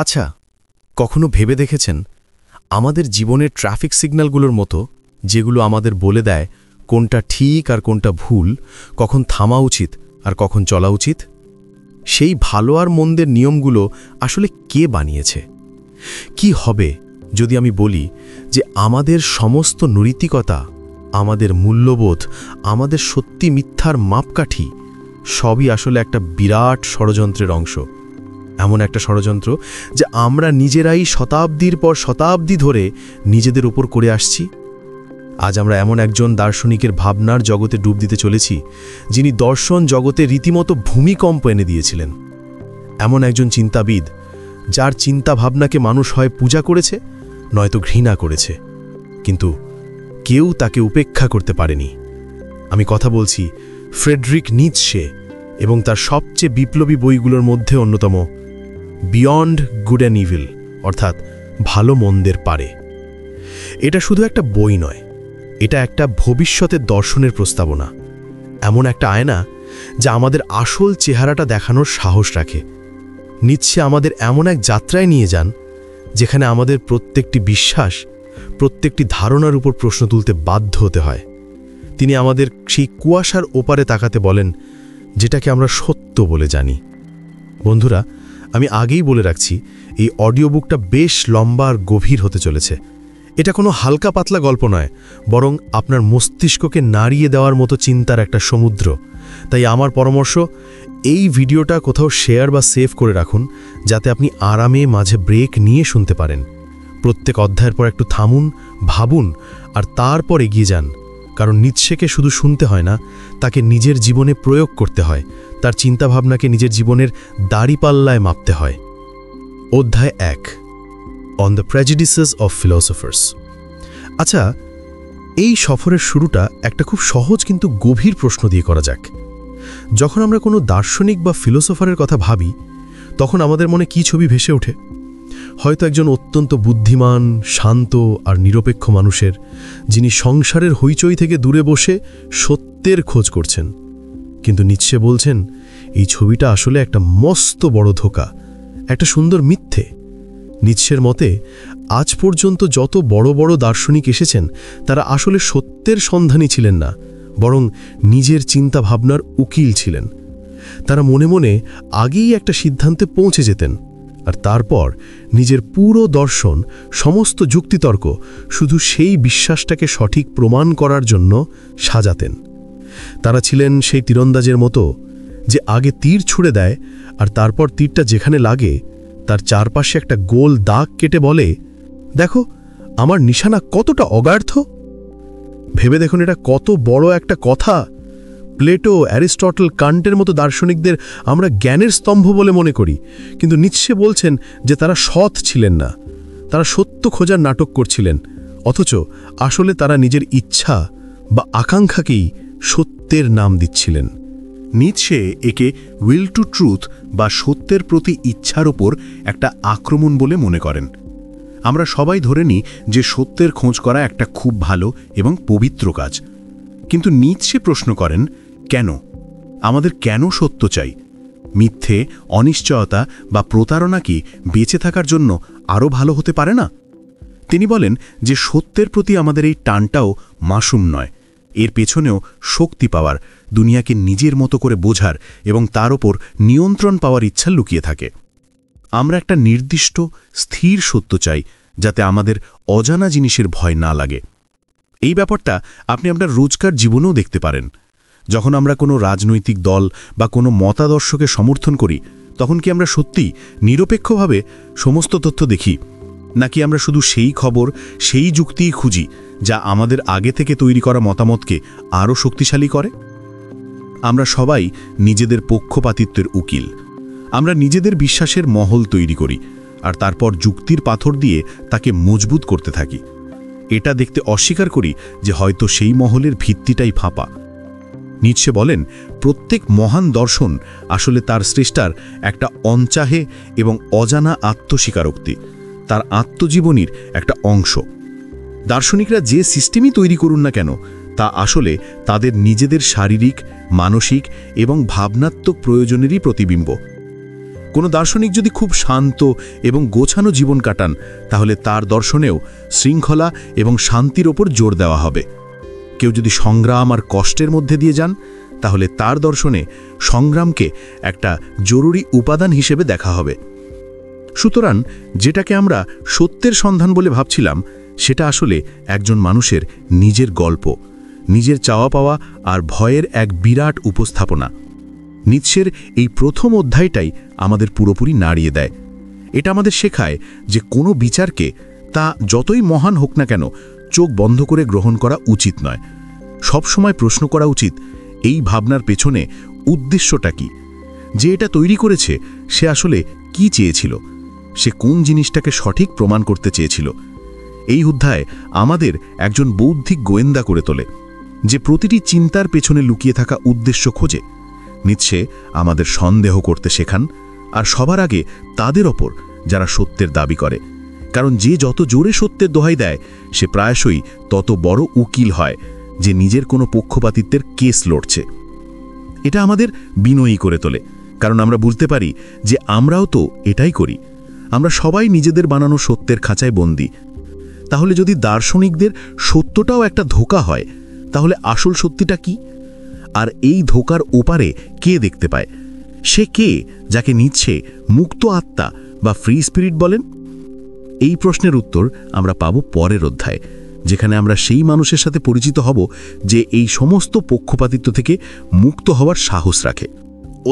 আচ্ছা, কখনো ভেবে দেখেছেন আমাদের জীবনের ট্রাফিক সিগন্যালগুলোর মতো, যেগুলো আমাদের বলে দেয় কোনটা ঠিক আর কোনটা ভুল, কখন থামা উচিত আর কখন চলা উচিত? সেই ভালো আর মন্দের নিয়মগুলো আসলে কে বানিয়েছে? কি হবে যদি আমি বলি যে আমাদের সমস্ত নৈতিকতা, আমাদের মূল্যবোধ, আমাদের সত্যি মিথ্যার মাপকাঠি সবই আসলে একটা বিরাট ষড়যন্ত্রের অংশ? এমন একটা ষড়যন্ত্র যে আমরা নিজেরাই শতাব্দীর পর শতাব্দী ধরে নিজেদের উপর করে আসছি। আজ আমরা এমন একজন দার্শনিকের ভাবনার জগতে ডুব দিতে চলেছি, যিনি দর্শন জগতে রীতিমতো ভূমিকম্প এনে দিয়েছিলেন। এমন একজন চিন্তাবিদ, যার চিন্তা ভাবনাকে মানুষ হয় পূজা করেছে, নয়তো ঘৃণা করেছে, কিন্তু কেউ তাকে উপেক্ষা করতে পারেনি। আমি কথা বলছি ফ্রেডরিক নিৎশে এবং তার সবচেয়ে বিপ্লবী বইগুলোর মধ্যে অন্যতম বিয়ন্ড গুড অ্যান্ড ইভিল, অর্থাৎ ভালো মন্দের পারে। এটা শুধু একটা বই নয়, এটা একটা ভবিষ্যতের দর্শনের প্রস্তাবনা, এমন একটা আয়না যা আমাদের আসল চেহারাটা দেখানোর সাহস রাখে। নিৎশে আমাদের এমন এক যাত্রায় নিয়ে যান যেখানে আমাদের প্রত্যেকটি বিশ্বাস, প্রত্যেকটি ধারণার উপর প্রশ্ন তুলতে বাধ্য হতে হয়। তিনি আমাদের সেই কুয়াশার ওপারে তাকাতে বলেন, যেটাকে আমরা সত্য বলে জানি। বন্ধুরা, আমি আগেই বলে রাখছি, এই অডিও বুকটা বেশ লম্বা আর গভীর হতে চলেছে। এটা কোনো হালকা পাতলা গল্প নয়, বরং আপনার মস্তিষ্ককে নাড়িয়ে দেওয়ার মতো চিন্তার একটা সমুদ্র। তাই আমার পরামর্শ, এই ভিডিওটা কোথাও শেয়ার বা সেভ করে রাখুন, যাতে আপনি আরামে মাঝে ব্রেক নিয়ে শুনতে পারেন। প্রত্যেক অধ্যায়ের পর একটু থামুন, ভাবুন, আর তারপর এগিয়ে যান। কারণ নিৎশেকে শুধু শুনতে হয় না, তাকে নিজের জীবনে প্রয়োগ করতে হয়। তার চিন্তাভাবনাকে নিজের জীবনের দাড়িপাল্লায় মাপতে হয়। অধ্যায় 1, অন দ্য প্রেজুডিসেস অফ ফিলোসফার্স। আচ্ছা, এই সফরের শুরুটা একটা খুব সহজ কিন্তু গভীর প্রশ্ন দিয়ে করা যাক। যখন আমরা কোনো দার্শনিক বা ফিলোসফারের কথা ভাবি, তখন আমাদের মনে কী ছবি ভেসে ওঠে? হয়তো একজন অত্যন্ত বুদ্ধিমান, শান্ত আর নিরপেক্ষ মানুষের, যিনি সংসারের হইচই থেকে দূরে বসে সত্যের খোঁজ করছেন। কিন্তু নিৎশে বলছেন, এই ছবিটা আসলে একটা মস্ত বড় ধোঁকা, একটা সুন্দর মিথ্যে। নিৎশের মতে আজ পর্যন্ত যত বড় বড় দার্শনিক এসেছেন, তারা আসলে সত্যের সন্ধানী ছিলেন না, বরং নিজের চিন্তা ভাবনার উকিল ছিলেন। তারা মনে মনে আগেই একটা সিদ্ধান্তে পৌঁছে যেতেন, আর তারপর নিজের পুরো দর্শন, সমস্ত যুক্তিতর্ক শুধু সেই বিশ্বাসটাকে সঠিক প্রমাণ করার জন্য সাজাতেন। তারা ছিলেন সেই তীরন্দাজের মতো, যে আগে তীর ছুঁড়ে দেয় আর তারপর তীরটা যেখানে লাগে তার চারপাশে একটা গোল দাগ কেটে বলে, দেখো আমার নিশানা কতটা অগার্থ। ভেবে দেখুন, এটা কত বড় একটা কথা। প্লেটো, অ্যারিস্টটল, কান্টের মতো দার্শনিকদের আমরা জ্ঞানের স্তম্ভ বলে মনে করি, কিন্তু নিৎশে বলছেন যে তারা সৎ ছিলেন না, তারা সত্য খোঁজার নাটক করছিলেন। অথচ আসলে তারা নিজের ইচ্ছা বা আকাঙ্ক্ষাকেই সত্যের নাম দিচ্ছিলেন। নিৎশে একে উইল টু ট্রুথ বা সত্যের প্রতি ইচ্ছার ওপর একটা আক্রমণ বলে মনে করেন। আমরা সবাই ধরে নিই যে সত্যের খোঁজ করা একটা খুব ভালো এবং পবিত্র কাজ, কিন্তু নিৎশে প্রশ্ন করেন, কেন? আমাদের কেন সত্য চাই? মিথ্যে, অনিশ্চয়তা বা প্রতারণা কি বেঁচে থাকার জন্য আরও ভালো হতে পারে না? তিনি বলেন যে সত্যের প্রতি আমাদের এই টানটাও মাসুম নয়, এর পেছনেও শক্তি পাওয়ার, দুনিয়াকে নিজের মতো করে বোঝার এবং তার ওপর নিয়ন্ত্রণ পাওয়ার ইচ্ছা লুকিয়ে থাকে। আমরা একটা নির্দিষ্ট স্থির সত্য চাই, যাতে আমাদের অজানা জিনিসের ভয় না লাগে। এই ব্যাপারটা আপনি আপনার রোজকার জীবনেও দেখতে পারেন। যখন আমরা কোনো রাজনৈতিক দল বা কোনো মতাদর্শকে সমর্থন করি, তখন কি আমরা সত্যি নিরপেক্ষভাবে সমস্ত তথ্য দেখি, নাকি আমরা শুধু সেই খবর, সেই যুক্তিই খুঁজি যা আমাদের আগে থেকে তৈরি করা মতামতকে আরও শক্তিশালী করে? আমরা সবাই নিজেদের পক্ষপাতিত্বের উকিল। আমরা নিজেদের বিশ্বাসের মহল তৈরি করি আর তারপর যুক্তির পাথর দিয়ে তাকে মজবুত করতে থাকি। এটা দেখতে অস্বীকার করি যে হয়তো সেই মহলের ভিত্তিটাই ফাঁপা। নিৎশে বলেন, প্রত্যেক মহান দর্শন আসলে তার স্রষ্টার একটা অনচাহে এবং অজানা আত্মস্বীকারোক্তি, তার আত্মজীবনীর একটা অংশ। দার্শনিকরা যে সিস্টেমই তৈরি করুন না কেন, তা আসলে তাদের নিজেদের শারীরিক, মানসিক এবং ভাবনাত্মক প্রয়োজনেরই প্রতিবিম্ব। কোনো দার্শনিক যদি খুব শান্ত এবং গোছানো জীবন কাটান, তাহলে তার দর্শনেও শৃঙ্খলা এবং শান্তির ওপর জোর দেওয়া হবে। কেউ যদি সংগ্রাম আর কষ্টের মধ্যে দিয়ে যান, তাহলে তার দর্শনে সংগ্রামকে একটা জরুরি উপাদান হিসেবে দেখা হবে। সুতরাং যেটাকে আমরা সত্যের সন্ধান বলে ভাবছিলাম, সেটা আসলে একজন মানুষের নিজের গল্প, নিজের চাওয়া পাওয়া আর ভয়ের এক বিরাট উপস্থাপনা। নিৎসের এই প্রথম অধ্যায়টাই আমাদের পুরোপুরি নাড়িয়ে দেয়। এটা আমাদের শেখায় যে কোনো বিচারকে, তা যতই মহান হোক না কেন, চোখ বন্ধ করে গ্রহণ করা উচিত নয়। সবসময় প্রশ্ন করা উচিত, এই ভাবনার পেছনে উদ্দেশ্যটা কি? যে এটা তৈরি করেছে সে আসলে কি চেয়েছিল? সে কোন জিনিসটাকে সঠিক প্রমাণ করতে চেয়েছিল? এই অধ্যায় আমাদের একজন বৌদ্ধিক গোয়েন্দা করে তোলে, যে প্রতিটি চিন্তার পেছনে লুকিয়ে থাকা উদ্দেশ্য খোঁজে। নিৎসে আমাদের সন্দেহ করতে শেখান, আর সবার আগে তাদের ওপর যারা সত্যের দাবি করে। কারণ যে যত জোরে সত্যের দোহাই দেয়, সে প্রায়শই তত বড় উকিল হয় যে নিজের কোনো পক্ষপাতিত্বের কেস লড়ছে। এটা আমাদের বিনয়ী করে তোলে, কারণ আমরা বুঝতে পারি যে আমরাও তো এটাই করি। আমরা সবাই নিজেদের বানানো সত্যের খাঁচায় বন্দী। তাহলে যদি দার্শনিকদের সত্যটাও একটা ধোঁকা হয়, তাহলে আসল সত্যিটা কি? আর এই ধোঁকার ওপারে কে দেখতে পায়? সে কে, যাকে নিচ্ছে মুক্ত আত্মা বা ফ্রি স্পিরিট বলেন? এই প্রশ্নের উত্তর আমরা পাব পরের অধ্যায়ে, যেখানে আমরা সেই মানুষের সাথে পরিচিত হব যে এই সমস্ত পক্ষপাতিত্ব থেকে মুক্ত হওয়ার সাহস রাখে।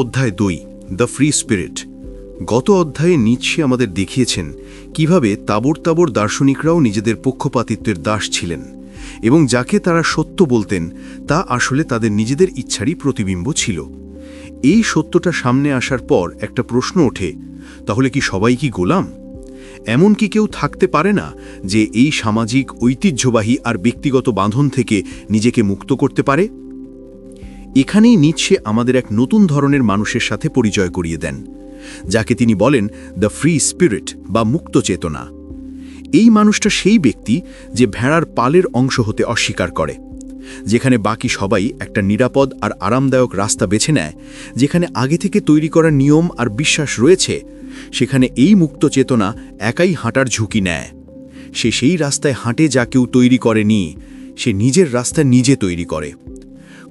অধ্যায় 2, দ্য ফ্রি স্পিরিট। গত অধ্যায়ে নিৎসে আমাদের দেখিয়েছেন কিভাবে তাবর তাবর দার্শনিকরাও নিজেদের পক্ষপাতিত্বের দাস ছিলেন, এবং যাকে তারা সত্য বলতেন তা আসলে তাদের নিজেদের ইচ্ছারই প্রতিবিম্ব ছিল। এই সত্যটা সামনে আসার পর একটা প্রশ্ন ওঠে, তাহলে কি সবাই কি গোলাম? এমন কি কেউ থাকতে পারে না যে এই সামাজিক, ঐতিহ্যবাহী আর ব্যক্তিগত বাঁধন থেকে নিজেকে মুক্ত করতে পারে? এখানেই নিৎসে আমাদের এক নতুন ধরনের মানুষের সাথে পরিচয় করিয়ে দেন, যাকে তিনি বলেন দ্য ফ্রি স্পিরিট বা মুক্ত চেতনা। এই মানুষটা সেই ব্যক্তি যে ভেড়ার পালের অংশ হতে অস্বীকার করে, যেখানে বাকি সবাই একটা নিরাপদ আর আরামদায়ক রাস্তা বেছে নেয়, যেখানে আগে থেকে তৈরি করা নিয়ম আর বিশ্বাস রয়েছে, সেখানে এই মুক্ত চেতনা একাই হাঁটার ঝুঁকি নেয়। সে সেই রাস্তায় হাঁটে যা কেউ তৈরি করেনি, সে নিজের রাস্তা নিজে তৈরি করে।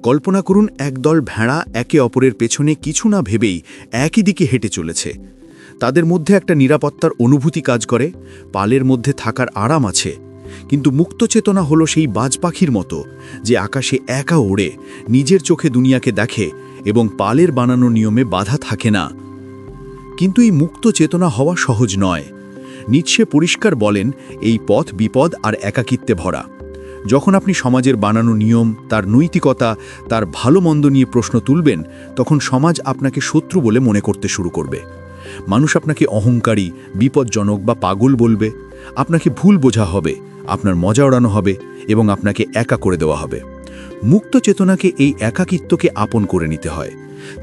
কল্পনা করুন, একদল ভেড়া একে অপরের পেছনে কিছু না ভেবেই একই দিকে হেঁটে চলেছে। তাদের মধ্যে একটা নিরাপত্তার অনুভূতি কাজ করে, পালের মধ্যে থাকার আরাম আছে। কিন্তু মুক্ত চেতনা হলো সেই বাজ পাখির মতো, যে আকাশে একা ওড়ে, নিজের চোখে দুনিয়াকে দেখে এবং পালের বানানো নিয়মে বাধা থাকে না। কিন্তু এই মুক্ত চেতনা হওয়া সহজ নয়। নিৎসে পরিষ্কার বলেন, এই পথ বিপদ আর একাকিত্বে ভরা। যখন আপনি সমাজের বানানো নিয়ম, তার নৈতিকতা, তার ভালো মন্দ নিয়ে প্রশ্ন তুলবেন, তখন সমাজ আপনাকে শত্রু বলে মনে করতে শুরু করবে। মানুষ আপনাকে অহংকারী, বিপজ্জনক বা পাগল বলবে। আপনাকে ভুল বোঝা হবে, আপনার মজা ওড়ানো হবে এবং আপনাকে একা করে দেওয়া হবে। মুক্ত চেতনাকে এই একাকিত্বকে আপন করে নিতে হয়।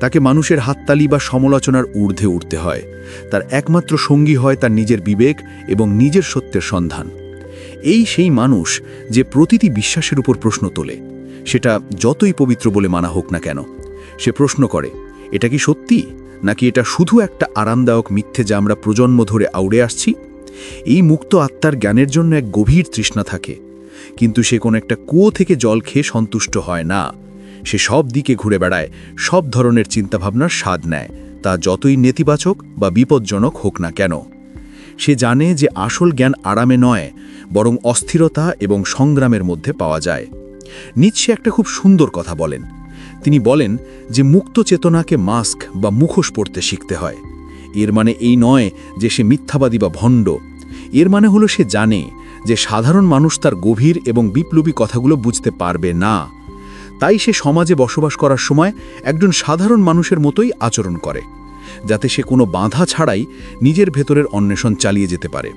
তাকে মানুষের হাততালি বা সমালোচনার ঊর্ধ্বে উঠতে হয়। তার একমাত্র সঙ্গী হয় তার নিজের বিবেক এবং নিজের সত্যের সন্ধান। এই সেই মানুষ যে প্রতিটি বিশ্বাসের উপর প্রশ্ন তোলে, সেটা যতই পবিত্র বলে মানা হোক না কেন। সে প্রশ্ন করে, এটা কি সত্যি, নাকি এটা শুধু একটা আরামদায়ক মিথ্যে যা আমরা প্রজন্ম ধরে আউড়ে আসছি? এই মুক্ত আত্মার জ্ঞানের জন্য এক গভীর তৃষ্ণা থাকে, কিন্তু সে কোনো একটা কুয়ো থেকে জল খেয়ে সন্তুষ্ট হয় না। সে সব দিকে ঘুরে বেড়ায়, সব ধরনের চিন্তাভাবনার স্বাদ নেয়, তা যতই নেতিবাচক বা বিপজ্জনক হোক না কেন। সে জানে যে আসল জ্ঞান আরামে নয়, বরং অস্থিরতা এবং সংগ্রামের মধ্যে পাওয়া যায়। নিৎসে একটা খুব সুন্দর কথা বলেন। তিনি বলেন যে মুক্ত চেতনাকে মাস্ক বা মুখোশ পরতে শিখতে হয়। এর মানে এই নয় যে সে মিথ্যাবাদী বা ভণ্ড। এর মানে হলো সে জানে যে সাধারণ মানুষ তার গভীর এবং বিপ্লবী কথাগুলো বুঝতে পারবে না। তাই সে সমাজে বসবাস করার সময় একজন সাধারণ মানুষের মতোই আচরণ করে, যাতে সে কোনো বাধা ছাড়াই নিজের ভেতরের অন্বেষণ চালিয়ে যেতে পারে।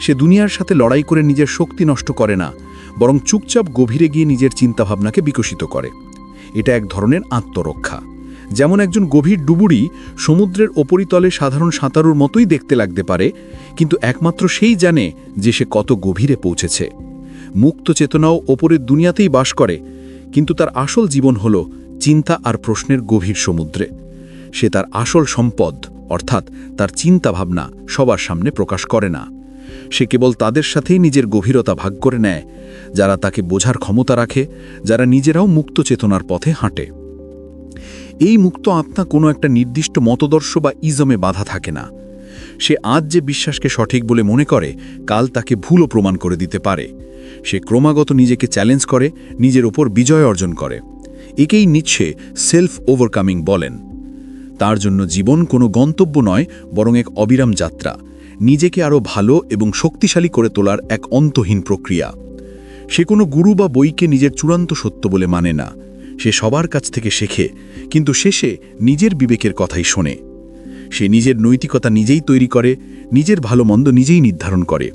সে দুনিয়ার সাথে লড়াই করে নিজের শক্তি নষ্ট করে না, বরং চুপচাপ গভীরে গিয়ে নিজের চিন্তাভাবনাকে বিকশিত করে। এটা এক ধরনের আত্মরক্ষা। যেমন একজন গভীর ডুবুরি সমুদ্রের উপরিতলে সাধারণ সাঁতারুর মতোই দেখতে লাগতে পারে, কিন্তু একমাত্র সেই জানে যে সে কত গভীরে পৌঁছেছে। মুক্ত চেতনাও ওপরের দুনিয়াতেই বাস করে, কিন্তু তার আসল জীবন হল চিন্তা আর প্রশ্নের গভীর সমুদ্রে। সে তার আসল সম্পদ অর্থাৎ তার চিন্তাভাবনা সবার সামনে প্রকাশ করে না। সে কেবল তাদের সাথেই নিজের গভীরতা ভাগ করে নেয়, যারা তাকে বোঝার ক্ষমতা রাখে, যারা নিজেরাও মুক্ত চেতনার পথে হাঁটে। এই মুক্ত আত্মা কোনো একটা নির্দিষ্ট মতদর্শ বা ইজমে বাধা থাকে না। সে আজ যে বিশ্বাসকে সঠিক বলে মনে করে, কাল তাকে ভুলও প্রমাণ করে দিতে পারে। সে ক্রমাগত নিজেকে চ্যালেঞ্জ করে, নিজের ওপর বিজয় অর্জন করে। একেই নিচ্ছে সেলফ ওভারকামিং বলেন। তার জন্য জীবন কোনো গন্তব্য নয়, বরং এক অবিরাম যাত্রা, নিজেকে আরও ভালো এবং শক্তিশালী করে তোলার এক অন্তহীন প্রক্রিয়া। সে কোনো গুরু বা বইকে নিজের চূড়ান্ত সত্য বলে মানে না। সে সবার কাছ থেকে শেখে, কিন্তু শেষে নিজের বিবেকের কথাই শোনে। সে নিজের নৈতিকতা নিজেই তৈরি করে, নিজের ভালো মন্দ নিজেই নির্ধারণ করে।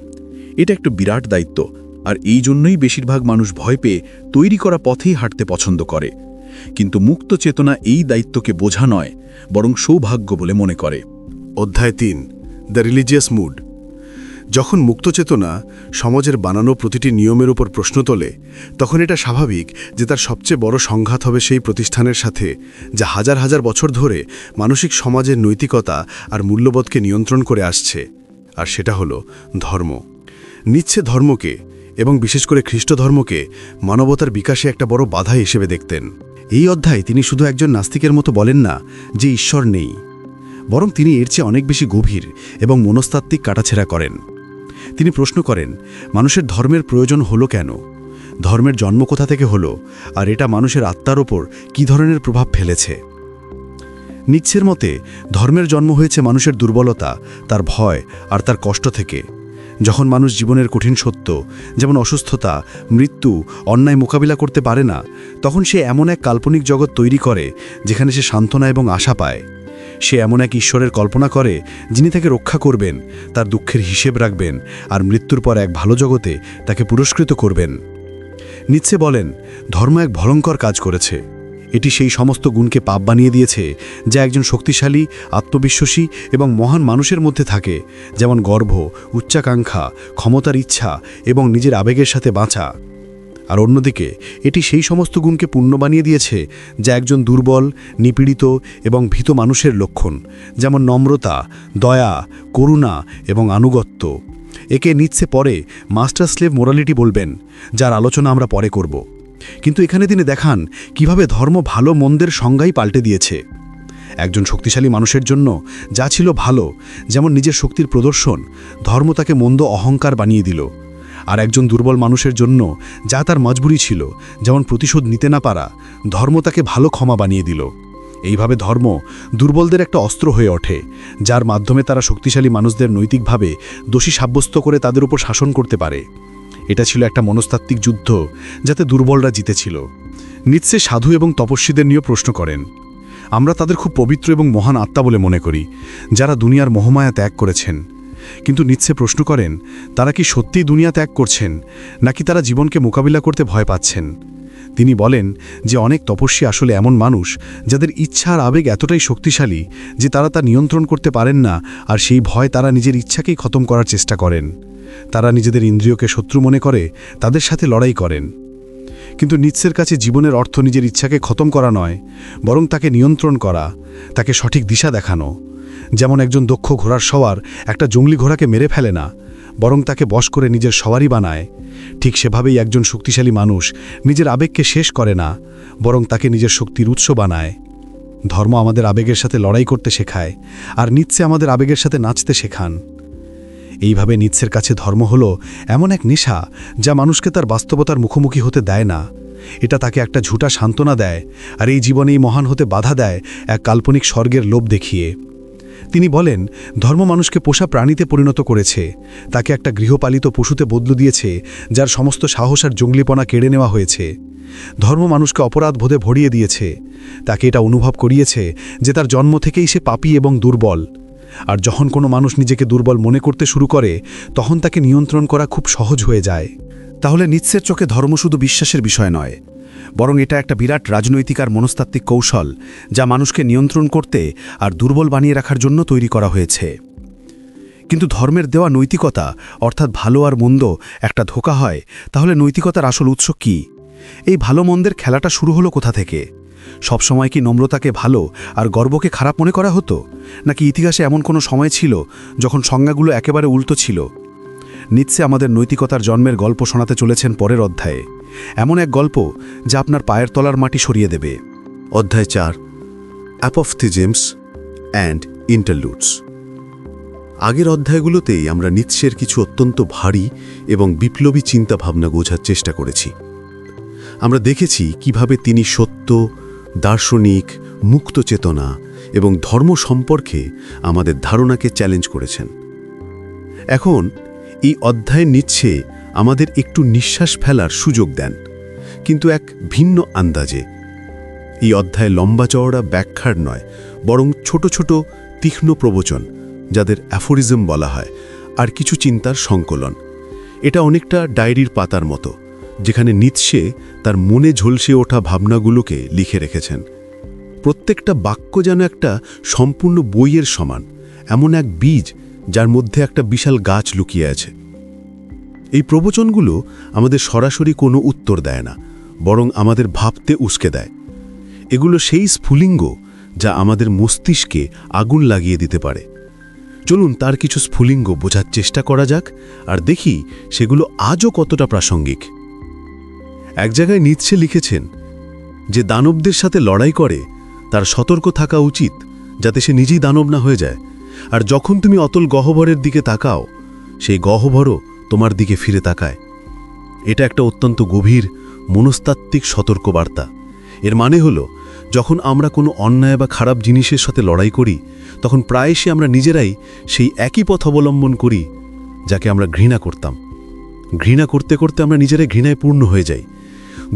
এটা একটা বিরাট দায়িত্ব, আর এই জন্যই বেশিরভাগ মানুষ ভয় পেয়ে তৈরি করা পথেই হাঁটতে পছন্দ করে। কিন্তু মুক্ত চেতনা এই দায়িত্বকে বোঝা নয়, বরং সৌভাগ্য বলে মনে করে। অধ্যায় ৩, দ্য রিলিজিয়াস মুড। যখন মুক্তচেতনা সমাজের বানানো প্রতিটি নিয়মের উপর প্রশ্ন তোলে, তখন এটা স্বাভাবিক যে তার সবচেয়ে বড় সংঘাত হবে সেই প্রতিষ্ঠানের সাথে যা হাজার হাজার বছর ধরে মানসিক সমাজের নৈতিকতা আর মূল্যবোধকে নিয়ন্ত্রণ করে আসছে, আর সেটা হলো ধর্ম। নিচ্ছে ধর্মকে, এবং বিশেষ করে খ্রিস্ট ধর্মকে, মানবতার বিকাশে একটা বড় বাধা হিসেবে দেখতেন। এই অধ্যায়ে তিনি শুধু একজন নাস্তিকের মতো বলেন না যে ঈশ্বর নেই, বরং তিনি এর চেয়ে অনেক বেশি গভীর এবং মনস্তাত্ত্বিক কাটাছেঁড়া করেন। তিনি প্রশ্ন করেন, মানুষের ধর্মের প্রয়োজন হলো কেন, ধর্মের জন্ম কোথা থেকে হলো, আর এটা মানুষের আত্মার ওপর কী ধরনের প্রভাব ফেলেছে। নিচ্ছের মতে ধর্মের জন্ম হয়েছে মানুষের দুর্বলতা, তার ভয় আর তার কষ্ট থেকে। যখন মানুষ জীবনের কঠিন সত্য, যেমন অসুস্থতা, মৃত্যু, অন্যায় মোকাবিলা করতে পারে না, তখন সে এমন এক কাল্পনিক জগৎ তৈরি করে যেখানে সে সান্ত্বনা এবং আশা পায়। সে এমন এক ঈশ্বরের কল্পনা করে যিনি তাকে রক্ষা করবেন, তার দুঃখের হিসেব রাখবেন, আর মৃত্যুর পর এক ভালো জগতে তাকে পুরস্কৃত করবেন। নিচ্ছে বলেন, ধর্ম এক ভয়ঙ্কর কাজ করেছে। এটি সেই সমস্ত গুণকে পাপ বানিয়ে দিয়েছে যা একজন শক্তিশালী, আত্মবিশ্বাসী এবং মহান মানুষের মধ্যে থাকে, যেমন গর্ব, উচ্চাকাঙ্ক্ষা, ক্ষমতার ইচ্ছা এবং নিজের আবেগের সাথে বাঁচা। আর অন্যদিকে এটি সেই সমস্ত গুণকে পূর্ণ বানিয়ে দিয়েছে যা একজন দুর্বল, নিপীড়িত এবং ভীত মানুষের লক্ষণ, যেমন নম্রতা, দয়া, করুণা এবং আনুগত্য। একে নিচ্ছে পরে মাস্টার স্লেভ মোরালিটি বলবেন, যার আলোচনা আমরা পরে করব। কিন্তু এখানে তিনি দেখান কিভাবে ধর্ম ভালো মন্দের সংজ্ঞাই পাল্টে দিয়েছে। একজন শক্তিশালী মানুষের জন্য যা ছিল ভালো, যেমন নিজের শক্তির প্রদর্শন, ধর্ম তাকে মন্দ অহংকার বানিয়ে দিল। আর একজন দুর্বল মানুষের জন্য যা তার মজবুরি ছিল, যেমন প্রতিশোধ নিতে না পারা, ধর্ম তাকে ভালো ক্ষমা বানিয়ে দিল। এইভাবে ধর্ম দুর্বলদের একটা অস্ত্র হয়ে ওঠে, যার মাধ্যমে তারা শক্তিশালী মানুষদের নৈতিকভাবে দোষী সাব্যস্ত করে তাদের উপর শাসন করতে পারে। এটা ছিল একটা মনস্তাত্ত্বিক যুদ্ধ, যাতে দুর্বলরা জিতেছিল। নিচ্ছে সাধু এবং তপস্বীদের নিয়ে প্রশ্ন করেন। আমরা তাদের খুব পবিত্র এবং মহান আত্মা বলে মনে করি, যারা দুনিয়ার মোহমায়া ত্যাগ করেছেন। কিন্তু নিচ্ছে প্রশ্ন করেন, তারা কি সত্যিই দুনিয়া ত্যাগ করছেন, নাকি তারা জীবনকে মোকাবিলা করতে ভয় পাচ্ছেন? তিনি বলেন যে অনেক তপস্বী আসলে এমন মানুষ যাদের ইচ্ছা আর আবেগ এতটাই শক্তিশালী যে তারা তা নিয়ন্ত্রণ করতে পারেন না, আর সেই ভয় তারা নিজের ইচ্ছাকেই খতম করার চেষ্টা করেন। তারা নিজেদের ইন্দ্রিয়কে শত্রু মনে করে তাদের সাথে লড়াই করেন। কিন্তু নিচ্ছের কাছে জীবনের অর্থ নিজের ইচ্ছাকে খতম করা নয়, বরং তাকে নিয়ন্ত্রণ করা, তাকে সঠিক দিশা দেখানো। যেমন একজন দক্ষ ঘোড়ার সওয়ার একটা জঙ্গলি ঘোড়াকে মেরে ফেলে না, বরং তাকে বশ করে নিজের সওয়ারি বানায়, ঠিক সেভাবেই একজন শক্তিশালী মানুষ নিজের আবেগকে শেষ করে না, বরং তাকে নিজের শক্তির উৎস বানায়। ধর্ম আমাদের আবেগের সাথে লড়াই করতে শেখায়, আর নিচ্ছে আমাদের আবেগের সাথে নাচতে শেখান। এইভাবে নিচ্ছের কাছে ধর্ম হলো এমন এক নেশা যা মানুষকে তার বাস্তবতার মুখোমুখি হতে দেয় না। এটা তাকে একটা ঝুটা সান্ত্বনা দেয়, আর এই জীবনেই মহান হতে বাধা দেয় এক কাল্পনিক স্বর্গের লোভ দেখিয়ে। তিনি বলেন, ধর্ম মানুষকে পোষা প্রাণীতে পরিণত করেছে, তাকে একটা গৃহপালিত পশুতে বদলে দিয়েছে যার সমস্ত সাহস আর জঙ্গলিপনা কেড়ে নেওয়া হয়েছে। ধর্ম মানুষকে অপরাধ বোধে ভরিয়ে দিয়েছে, তাকে এটা অনুভব করিয়েছে যে তার জন্ম থেকেই সে পাপী এবং দুর্বল। আর যখন কোনো মানুষ নিজেকে দুর্বল মনে করতে শুরু করে, তখন তাকে নিয়ন্ত্রণ করা খুব সহজ হয়ে যায়। তাহলে নিচ্ছের চোখে ধর্ম শুধু বিশ্বাসের বিষয় নয়, বরং এটা একটা বিরাট রাজনৈতিক আর মনস্তাত্ত্বিক কৌশল যা মানুষকে নিয়ন্ত্রণ করতে আর দুর্বল বানিয়ে রাখার জন্য তৈরি করা হয়েছে। কিন্তু ধর্মের দেওয়া নৈতিকতা, অর্থাৎ ভালো আর মন্দ, একটা ধোঁকা হয়, তাহলে নৈতিকতার আসল উৎস কী? এই ভালো মন্দের খেলাটা শুরু হলো কোথা থেকে? সবসময় কি নম্রতাকে ভালো আর গর্বকে খারাপ মনে করা হতো, নাকি ইতিহাসে এমন কোনো সময় ছিল যখন সংজ্ঞাগুলো একেবারে উল্টো ছিল? নিৎসে আমাদের নৈতিকতার জন্মের গল্প শোনাতে চলেছেন পরের অধ্যায়ে, এমন এক গল্প যা আপনার পায়ের তলার মাটি সরিয়ে দেবে। অধ্যায় 4, অ্যাপোফথিজমস অ্যান্ড ইন্টারলুডস। আগের অধ্যায়গুলোতেই আমরা নিৎসের কিছু অত্যন্ত ভারী এবং বিপ্লবী চিন্তাভাবনা বোঝার চেষ্টা করেছি। আমরা দেখেছি কিভাবে তিনি সত্য, দার্শনিক, মুক্ত চেতনা এবং ধর্ম সম্পর্কে আমাদের ধারণাকে চ্যালেঞ্জ করেছেন। এখন এই অধ্যায়ে নিচ্ছে আমাদের একটু নিঃশ্বাস ফেলার সুযোগ দেন, কিন্তু এক ভিন্ন আন্দাজে। এই অধ্যায়ে লম্বা চওড়া ব্যাখ্যার নয়, বরং ছোট ছোট তীক্ষ্ণ প্রবচন, যাদের অ্যাফোরিজম বলা হয়, আর কিছু চিন্তার সংকলন। এটা অনেকটা ডায়েরির পাতার মতো, যেখানে নিৎসে তার মনে ঝলসে ওঠা ভাবনাগুলোকে লিখে রেখেছেন। প্রত্যেকটা বাক্য যেন একটা সম্পূর্ণ বইয়ের সমান, এমন এক বীজ যার মধ্যে একটা বিশাল গাছ লুকিয়ে আছে। এই প্রবচনগুলো আমাদের সরাসরি কোনো উত্তর দেয় না, বরং আমাদের ভাবতে উস্কে দেয়। এগুলো সেই স্ফুলিঙ্গ যা আমাদের মস্তিষ্কে আগুন লাগিয়ে দিতে পারে। চলুন তার কিছু স্ফুলিঙ্গ বোঝার চেষ্টা করা যাক, আর দেখি সেগুলো আজও কতটা প্রাসঙ্গিক। এক জায়গায় নিৎসে লিখেছেন, যে দানবদের সাথে লড়াই করে তার সতর্ক থাকা উচিত, যাতে সে নিজেই দানব না হয়ে যায়। আর যখন তুমি অতল গহ্বরের দিকে তাকাও, সেই গহ্বরও তোমার দিকে ফিরে তাকায়। এটা একটা অত্যন্ত গভীর মনস্তাত্ত্বিক সতর্কবার্তা। এর মানে হলো, যখন আমরা কোনো অন্যায় বা খারাপ জিনিসের সাথে লড়াই করি, তখন প্রায়শই আমরা নিজেরাই সেই একই পথ অবলম্বন করি যাকে আমরা ঘৃণা করতাম। ঘৃণা করতে করতে আমরা নিজেরাই ঘৃণায় পূর্ণ হয়ে যাই।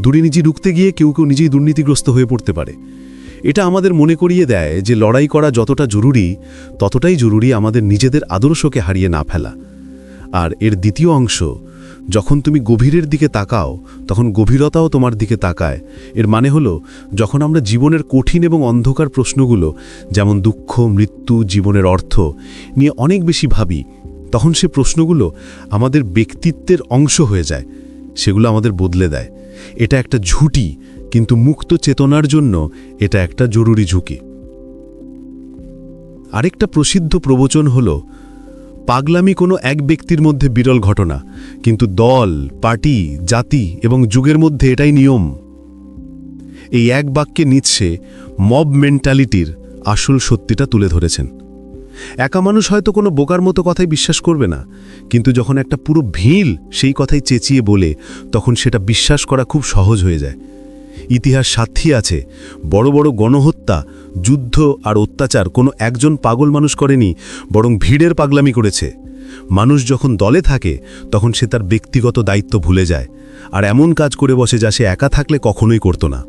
দুর্নীতি রুখতে গিয়ে কেউ কেউ নিজেই দুর্নীতিগ্রস্ত হয়ে পড়তে পারে। এটা আমাদের মনে করিয়ে দেয় যে লড়াই করা যতটা জরুরি, ততটাই জরুরি আমাদের নিজেদের আদর্শকে হারিয়ে না ফেলা। আর এর দ্বিতীয় অংশ, যখন তুমি গভীরের দিকে তাকাও, তখন গভীরতাও তোমার দিকে তাকায়। এর মানে হলো, যখন আমরা জীবনের কঠিন এবং অন্ধকার প্রশ্নগুলো, যেমন দুঃখ, মৃত্যু, জীবনের অর্থ নিয়ে অনেক বেশি ভাবি, তখন সে প্রশ্নগুলো আমাদের ব্যক্তিত্বের অংশ হয়ে যায়, সেগুলো আমাদের বদলে দেয়। এটা একটা ঝুঁকি, কিন্তু মুক্ত চেতনার জন্য এটা একটা জরুরি ঝুঁকি। আরেকটা প্রসিদ্ধ প্রবচন হলো, পাগলামি কোনো এক ব্যক্তির মধ্যে বিরল ঘটনা, কিন্তু দল, পার্টি, জাতি এবং যুগের মধ্যে এটাই নিয়ম। এই এক বাক্যে নিৎসে মব মেন্টালিটির আসল সত্যিটা তুলে ধরেছেন। একা মানুষ হয়তো কোনো বোকার মতো কথাই বিশ্বাস করবে না, কিন্তু যখন একটা পুরো ভিড় সেই কথাই চেঁচিয়ে বলে, তখন সেটা বিশ্বাস করা খুব সহজ হয়ে যায়। ইতিহাস সাক্ষী আছে, বড় বড় গণহত্যা, যুদ্ধ আর অত্যাচার কোনো একজন পাগল মানুষ করেনি, বরং ভিড়ের পাগলামি করেছে। মানুষ যখন দলে থাকে, তখন সে তার ব্যক্তিগত দায়িত্ব ভুলে যায়, আর এমন কাজ করে বসে যা সে একা থাকলে কখনোই করত না।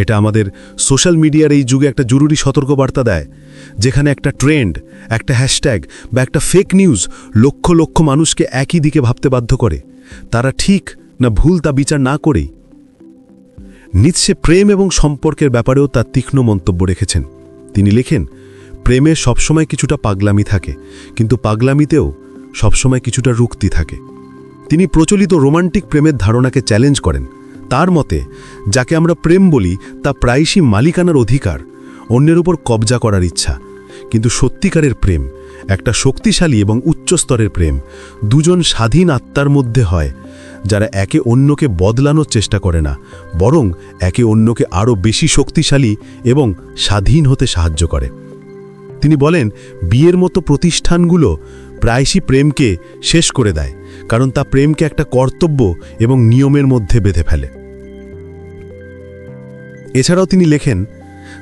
এটা আমাদের সোশ্যাল মিডিয়ার এই যুগে একটা জরুরি সতর্কবার্তা দেয়, যেখানে একটা ট্রেন্ড, একটা হ্যাশট্যাগ বা একটা ফেক নিউজ লক্ষ লক্ষ মানুষকে একই দিকে ভাবতে বাধ্য করে, তারা ঠিক না ভুল তা বিচার না করেই। নিৎসে প্রেম এবং সম্পর্কের ব্যাপারেও তার তীক্ষ্ণ মন্তব্য রেখেছেন। তিনি লেখেন, প্রেমে সবসময় কিছুটা পাগলামি থাকে, কিন্তু পাগলামিতেও সবসময় কিছুটা রুক্তি থাকে। তিনি প্রচলিত রোমান্টিক প্রেমের ধারণাকে চ্যালেঞ্জ করেন। তার মতে, যাকে আমরা প্রেম বলি তা প্রায়শই মালিকানার অধিকার, অন্যের উপর কবজা করার ইচ্ছা। কিন্তু সত্যিকারের প্রেম একটা শক্তিশালী এবং উচ্চ স্তরের প্রেম, দুজন স্বাধীন আত্মার মধ্যে হয়, যারা একে অন্যকে বদলানোর চেষ্টা করে না, বরং একে অন্যকে আরও বেশি শক্তিশালী এবং স্বাধীন হতে সাহায্য করে। তিনি বলেন, বিয়ের মতো প্রতিষ্ঠানগুলো প্রায়শই প্রেমকে শেষ করে দেয়, কারণ তা প্রেমকে একটা কর্তব্য এবং নিয়মের মধ্যে বেঁধে ফেলে। এছাড়াও তিনি লেখেন,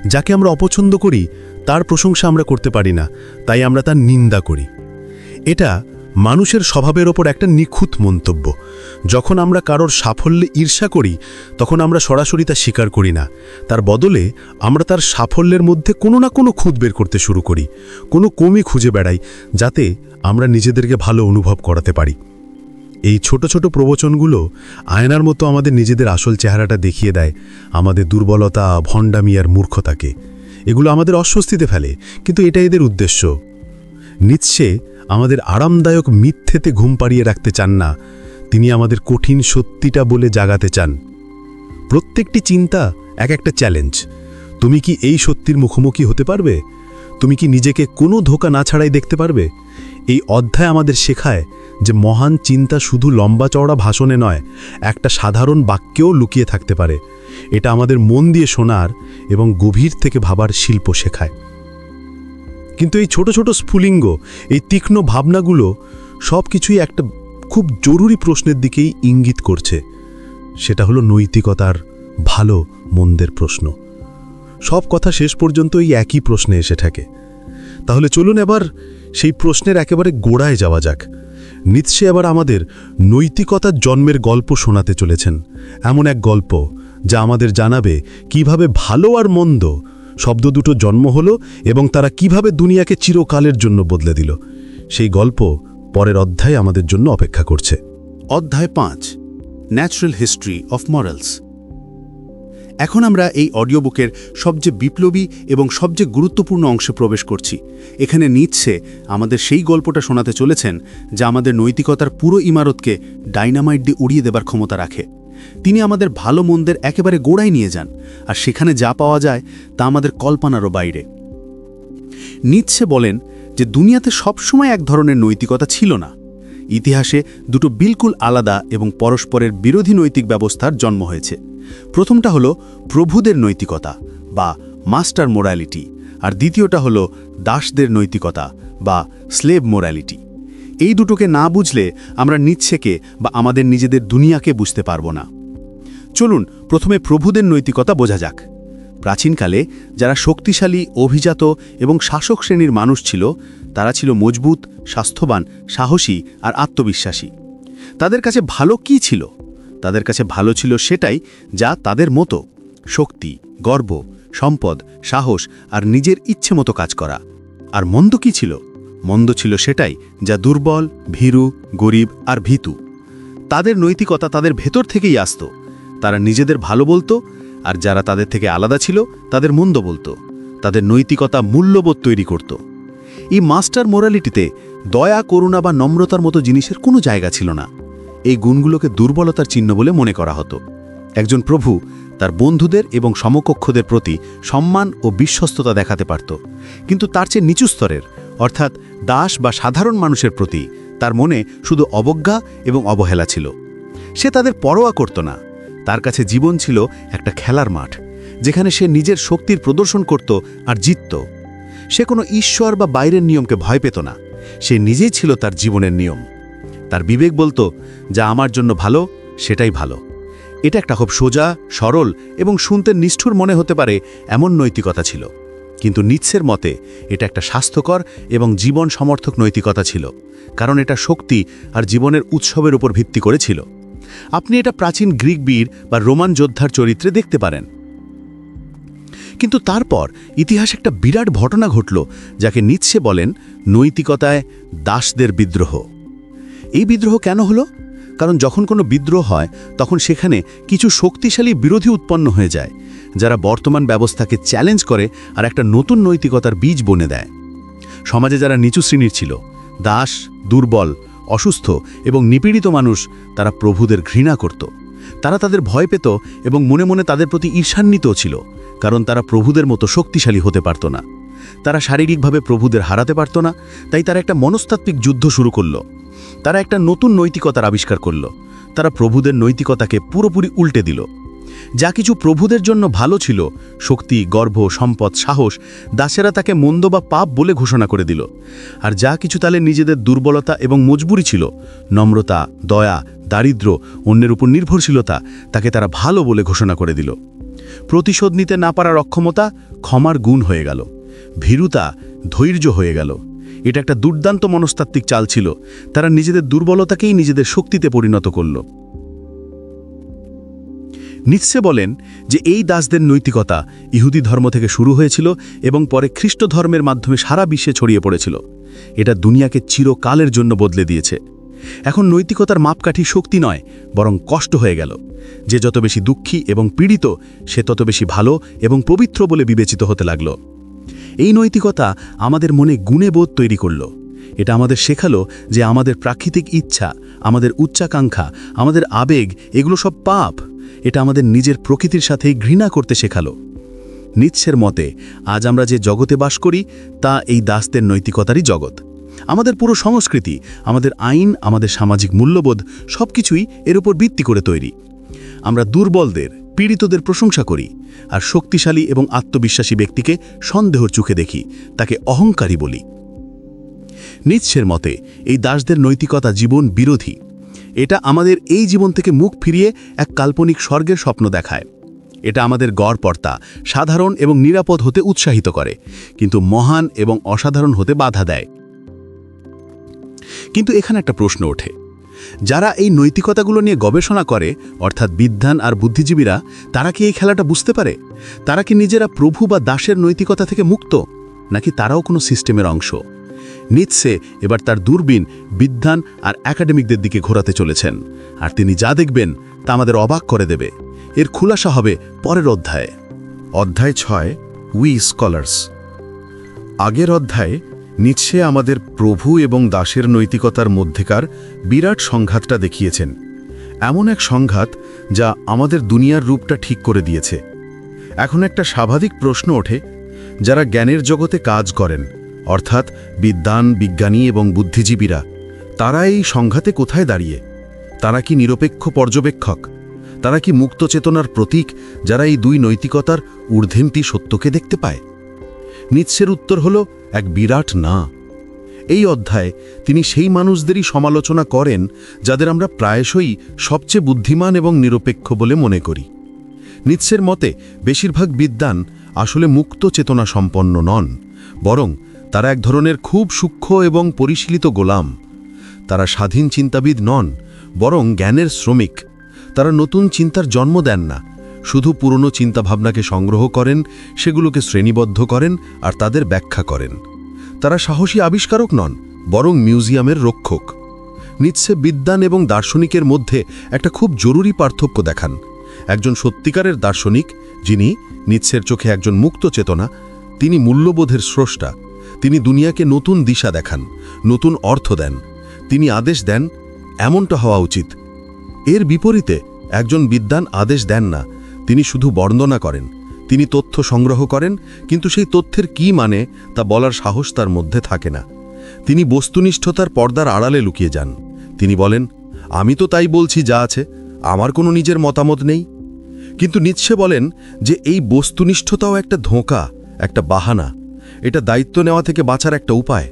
যাকে আমরা অপছন্দ করি তার প্রশংসা আমরা করতে পারি না, তাই আমরা তার নিন্দা করি। এটা মানুষের স্বভাবের ওপর একটা নিখুঁত মন্তব্য। যখন আমরা কারোর সাফল্যে ঈর্ষা করি, তখন আমরা সরাসরি তা স্বীকার করি না, তার বদলে আমরা তার সাফল্যের মধ্যে কোনো না কোনো খুঁত বের করতে শুরু করি, কোনো কমি খুঁজে বেড়াই, যাতে আমরা নিজেদেরকে ভালো অনুভব করাতে পারি। এই ছোট ছোট প্রবচনগুলো আয়নার মতো আমাদের নিজেদের আসল চেহারাটা দেখিয়ে দেয়, আমাদের দুর্বলতা, ভণ্ডামি আর মূর্খতাকে। এগুলো আমাদের অস্বস্তিতে ফেলে, কিন্তু এটা এদের উদ্দেশ্য। নিৎসে আমাদের আরামদায়ক মিথ্যেতে ঘুম পাড়িয়ে রাখতে চান না, তিনি আমাদের কঠিন সত্যিটা বলে জাগাতে চান। প্রত্যেকটি চিন্তা এক একটা চ্যালেঞ্জ। তুমি কি এই সত্যির মুখোমুখি হতে পারবে? তুমি কি নিজেকে কোনো ধোঁকা না ছাড়াই দেখতে পারবে? এই অধ্যায় আমাদের শেখায় যে মহান চিন্তা শুধু লম্বা চওড়া ভাষণে নয়, একটা সাধারণ বাক্যেও লুকিয়ে থাকতে পারে। এটা আমাদের মন দিয়ে শোনার এবং গভীর থেকে ভাবার শিল্প শেখায়। কিন্তু এই ছোট ছোট স্ফুলিঙ্গ, এই তীক্ষ্ণ ভাবনাগুলো সব কিছুই একটা খুব জরুরি প্রশ্নের দিকেই ইঙ্গিত করছে। সেটা হলো নৈতিকতার ভালো মন্দের প্রশ্ন। সব কথা শেষ পর্যন্ত এই একই প্রশ্নে এসে থাকে। তাহলে চলুন এবার সেই প্রশ্নের একেবারে গোড়ায় যাওয়া যাক। নিৎসে আবার আমাদের নৈতিকতার জন্মের গল্প শোনাতে চলেছেন, এমন এক গল্প যা আমাদের জানাবে কিভাবে ভালো আর মন্দ শব্দ দুটো জন্ম হলো এবং তারা কিভাবে দুনিয়াকে চিরকালের জন্য বদলে দিল। সেই গল্প পরের অধ্যায়ে আমাদের জন্য অপেক্ষা করছে। অধ্যায় 5, ন্যাচারাল হিস্ট্রি অফ মরালস। এখন আমরা এই অডিও বুকের সবচেয়ে বিপ্লবী এবং সবচেয়ে গুরুত্বপূর্ণ অংশে প্রবেশ করছি। এখানে নিৎসে আমাদের সেই গল্পটা শোনাতে চলেছেন যা আমাদের নৈতিকতার পুরো ইমারতকে ডাইনামাইট দিয়ে উড়িয়ে দেবার ক্ষমতা রাখে। তিনি আমাদের ভালো মন্দের একেবারে গোড়ায় নিয়ে যান, আর সেখানে যা পাওয়া যায় তা আমাদের কল্পনারও বাইরে। নিৎসে বলেন যে দুনিয়াতে সবসময় এক ধরনের নৈতিকতা ছিল না। ইতিহাসে দুটো বিলকুল আলাদা এবং পরস্পরের বিরোধী নৈতিক ব্যবস্থার জন্ম হয়েছে। প্রথমটা হলো প্রভুদের নৈতিকতা বা মাস্টার মোরালিটি, আর দ্বিতীয়টা হলো দাসদের নৈতিকতা বা স্লেভ মোরালিটি। এই দুটোকে না বুঝলে আমরা নিৎসেকে বা আমাদের নিজেদের দুনিয়াকে বুঝতে পারব না। চলুন প্রথমে প্রভুদের নৈতিকতা বোঝা যাক। প্রাচীনকালে যারা শক্তিশালী, অভিজাত এবং শাসক শ্রেণীর মানুষ ছিল, তারা ছিল মজবুত, স্বাস্থ্যবান, সাহসী আর আত্মবিশ্বাসী। তাদের কাছে ভালো কি ছিল? তাদের কাছে ভালো ছিল সেটাই যা তাদের মতো: শক্তি, গর্ব, সম্পদ, সাহস আর নিজের ইচ্ছে মতো কাজ করা। আর মন্দ কি ছিল? মন্দ ছিল সেটাই যা দুর্বল, ভীরু, গরিব আর ভীতু। তাদের নৈতিকতা তাদের ভেতর থেকেই আসত। তারা নিজেদের ভালো বলতো, আর যারা তাদের থেকে আলাদা ছিল তাদের মন্দ বলতো। তাদের নৈতিকতা মূল্যবোধ তৈরি করত। এই মাস্টার মোরালিটিতে দয়া, করুণা বা নম্রতার মতো জিনিসের কোনো জায়গা ছিল না। এই গুণগুলোকে দুর্বলতার চিহ্ন বলে মনে করা হতো। একজন প্রভু তার বন্ধুদের এবং সমকক্ষদের প্রতি সম্মান ও বিশ্বস্ততা দেখাতে পারত, কিন্তু তার চেয়ে নিচু স্তরের অর্থাৎ দাস বা সাধারণ মানুষের প্রতি তার মনে শুধু অবজ্ঞা এবং অবহেলা ছিল। সে তাদের পরোয়া করত না। তার কাছে জীবন ছিল একটা খেলার মাঠ, যেখানে সে নিজের শক্তির প্রদর্শন করত আর জিতত। সে কোনো ঈশ্বর বা বাইরের নিয়মকে ভয় পেত না। সে নিজেই ছিল তার জীবনের নিয়ম। তার বিবেক বলতো, যা আমার জন্য ভালো সেটাই ভালো। এটা একটা খুব সোজা, সরল এবং শুনতে নিষ্ঠুর মনে হতে পারে এমন নৈতিকতা ছিল, কিন্তু নিৎসের মতে এটা একটা স্বাস্থ্যকর এবং জীবন সমর্থক নৈতিকতা ছিল, কারণ এটা শক্তি আর জীবনের উৎসবের উপর ভিত্তি করেছিল। আপনি এটা প্রাচীন গ্রিক বীর বা রোমান যোদ্ধার চরিত্রে দেখতে পারেন। কিন্তু তারপর ইতিহাসে একটা বিরাট ঘটনা ঘটল, যাকে নিৎসে বলেন নৈতিকতায় দাসদের বিদ্রোহ। এই বিদ্রোহ কেন হলো? কারণ যখন কোনো বিদ্রোহ হয় তখন সেখানে কিছু শক্তিশালী বিরোধী উৎপন্ন হয়ে যায়, যারা বর্তমান ব্যবস্থাকে চ্যালেঞ্জ করে আর একটা নতুন নৈতিকতার বীজ বনে দেয়। সমাজে যারা নিচু শ্রেণীর ছিল, দাস, দুর্বল, অসুস্থ এবং নিপীড়িত মানুষ, তারা প্রভুদের ঘৃণা করত। তারা তাদের ভয় পেত এবং মনে মনে তাদের প্রতি ঈর্ষান্বিতও ছিল, কারণ তারা প্রভুদের মতো শক্তিশালী হতে পারত না। তারা শারীরিকভাবে প্রভুদের হারাতে পারত না, তাই তারা একটা মনস্তাত্ত্বিক যুদ্ধ শুরু করল। তারা একটা নতুন নৈতিকতার আবিষ্কার করল। তারা প্রভুদের নৈতিকতাকে পুরোপুরি উল্টে দিল। যা কিছু প্রভুদের জন্য ভালো ছিল, শক্তি, গর্ব, সম্পদ, সাহস, দাসেরা তাকে মন্দ বা পাপ বলে ঘোষণা করে দিল। আর যা কিছু তাদের নিজেদের দুর্বলতা এবং মজবুরি ছিল, নম্রতা, দয়া, দারিদ্র্য, অন্যের উপর নির্ভরশীলতা, তাকে তারা ভালো বলে ঘোষণা করে দিল। প্রতিশোধ নিতে না পারার অক্ষমতা ক্ষমার গুণ হয়ে গেল। ভীরুতা ধৈর্য হয়ে গেল। এটা একটা দুর্দান্ত মনস্তাত্ত্বিক চাল ছিল। তারা নিজেদের দুর্বলতাকেই নিজেদের শক্তিতে পরিণত করল। নিৎসে বলেন যে এই দাসদের নৈতিকতা ইহুদি ধর্ম থেকে শুরু হয়েছিল এবং পরে খ্রিস্ট ধর্মের মাধ্যমে সারা বিশ্বে ছড়িয়ে পড়েছিল। এটা দুনিয়াকে চিরকালের জন্য বদলে দিয়েছে। এখন নৈতিকতার মাপকাঠি শক্তি নয়, বরং কষ্ট হয়ে গেল। যে যত বেশি দুঃখী এবং পীড়িত, সে তত বেশি ভালো এবং পবিত্র বলে বিবেচিত হতে লাগল। এই নৈতিকতা আমাদের মনে গুণেবোধ তৈরি করল। এটা আমাদের শেখালো যে আমাদের প্রাকৃতিক ইচ্ছা, আমাদের উচ্চাকাঙ্ক্ষা, আমাদের আবেগ, এগুলো সব পাপ। এটা আমাদের নিজের প্রকৃতির সাথেই ঘৃণা করতে শেখালো। নিৎসের মতে আজ আমরা যে জগতে বাস করি তা এই দাসদের নৈতিকতারই জগৎ। আমাদের পুরো সংস্কৃতি, আমাদের আইন, আমাদের সামাজিক মূল্যবোধ সবকিছুই এর উপর ভিত্তি করে তৈরি। আমরা দুর্বলদের, পীড়িতদের প্রশংসা করি, আর শক্তিশালী এবং আত্মবিশ্বাসী ব্যক্তিকে সন্দেহর চোখে দেখি, তাকে অহংকারী বলি। নিৎসের মতে এই দাসদের নৈতিকতা জীবন বিরোধী। এটা আমাদের এই জীবন থেকে মুখ ফিরিয়ে এক কাল্পনিক স্বর্গের স্বপ্ন দেখায়। এটা আমাদের গড়পড়তা, সাধারণ এবং নিরাপদ হতে উৎসাহিত করে, কিন্তু মহান এবং অসাধারণ হতে বাধা দেয়। কিন্তু এখানে একটা প্রশ্ন ওঠে, যারা এই নৈতিকতাগুলো নিয়ে গবেষণা করে, অর্থাৎ বিদ্বান আর বুদ্ধিজীবীরা, তারা কি এই খেলাটা বুঝতে পারে? তারা কি নিজেরা প্রভু বা দাসের নৈতিকতা থেকে মুক্ত, নাকি তারাও কোনো সিস্টেমের অংশ? নিৎসে এবার তার দূরবীন বিদ্বান আর একাডেমিকদের দিকে ঘোরাতে চলেছেন, আর তিনি যা দেখবেন তা আমাদের অবাক করে দেবে। এর খুলাসা হবে পরের অধ্যায়ে। অধ্যায় 6, উই স্কলার্স। আগের অধ্যায়ে নিৎসে আমাদের প্রভু এবং দাসের নৈতিকতার মধ্যেকার বিরাট সংঘাতটা দেখিয়েছেন। এমন এক সংঘাত যা আমাদের দুনিয়ার রূপটা ঠিক করে দিয়েছে। এখন একটা স্বাভাবিক প্রশ্ন ওঠে, যারা জ্ঞানের জগতে কাজ করেন, অর্থাৎ বিদ্বান, বিজ্ঞানী এবং বুদ্ধিজীবীরা, তারা এই সংঘাতে কোথায় দাঁড়িয়ে? তারা কি নিরপেক্ষ পর্যবেক্ষক? তারা কি মুক্ত চেতনার প্রতীক, যারা এই দুই নৈতিকতার ঊর্ধ্বেন্তি সত্যকে দেখতে পায়? নিৎসের উত্তর হল এক বিরাট না। এই অধ্যায়ে তিনি সেই মানুষদেরই সমালোচনা করেন যাদের আমরা প্রায়শই সবচেয়ে বুদ্ধিমান এবং নিরপেক্ষ বলে মনে করি। নিৎসের মতে বেশিরভাগ বিদ্বান আসলে মুক্ত চেতনা সম্পন্ন নন, বরং তারা এক ধরনের খুব সূক্ষ্ম এবং পরিশীলিত গোলাম। তারা স্বাধীন চিন্তাবিদ নন, বরং জ্ঞানের শ্রমিক। তারা নতুন চিন্তার জন্ম দেন না, শুধু পুরনো চিন্তাভাবনাকে সংগ্রহ করেন, সেগুলোকে শ্রেণীবদ্ধ করেন আর তাদের ব্যাখ্যা করেন। তারা সাহসী আবিষ্কারক নন, বরং মিউজিয়ামের রক্ষক। নিৎসে বিদ্বান এবং দার্শনিকের মধ্যে একটা খুব জরুরি পার্থক্য দেখান। একজন সত্যিকারের দার্শনিক, যিনি নিৎসের চোখে একজন মুক্ত চেতনা, তিনি মূল্যবোধের স্রষ্টা। তিনি দুনিয়াকে নতুন দিশা দেখান, নতুন অর্থ দেন। তিনি আদেশ দেন, এমনটা হওয়া উচিত। এর বিপরীতে একজন বিদ্বান আদেশ দেন না, তিনি শুধু বর্ণনা করেন। তিনি তথ্য সংগ্রহ করেন, কিন্তু সেই তথ্যের কি মানে তা বলার সাহস তার মধ্যে থাকে না। তিনি বস্তুনিষ্ঠতার পর্দার আড়ালে লুকিয়ে যান। তিনি বলেন, আমি তো তাই বলছি যা আছে, আমার কোনো নিজের মতামত নেই। কিন্তু নিৎসে বলেন যে এই বস্তুনিষ্ঠতাও একটা ধোঁকা, একটা বাহানা। এটা দায়িত্ব নেওয়া থেকে বাঁচার একটা উপায়।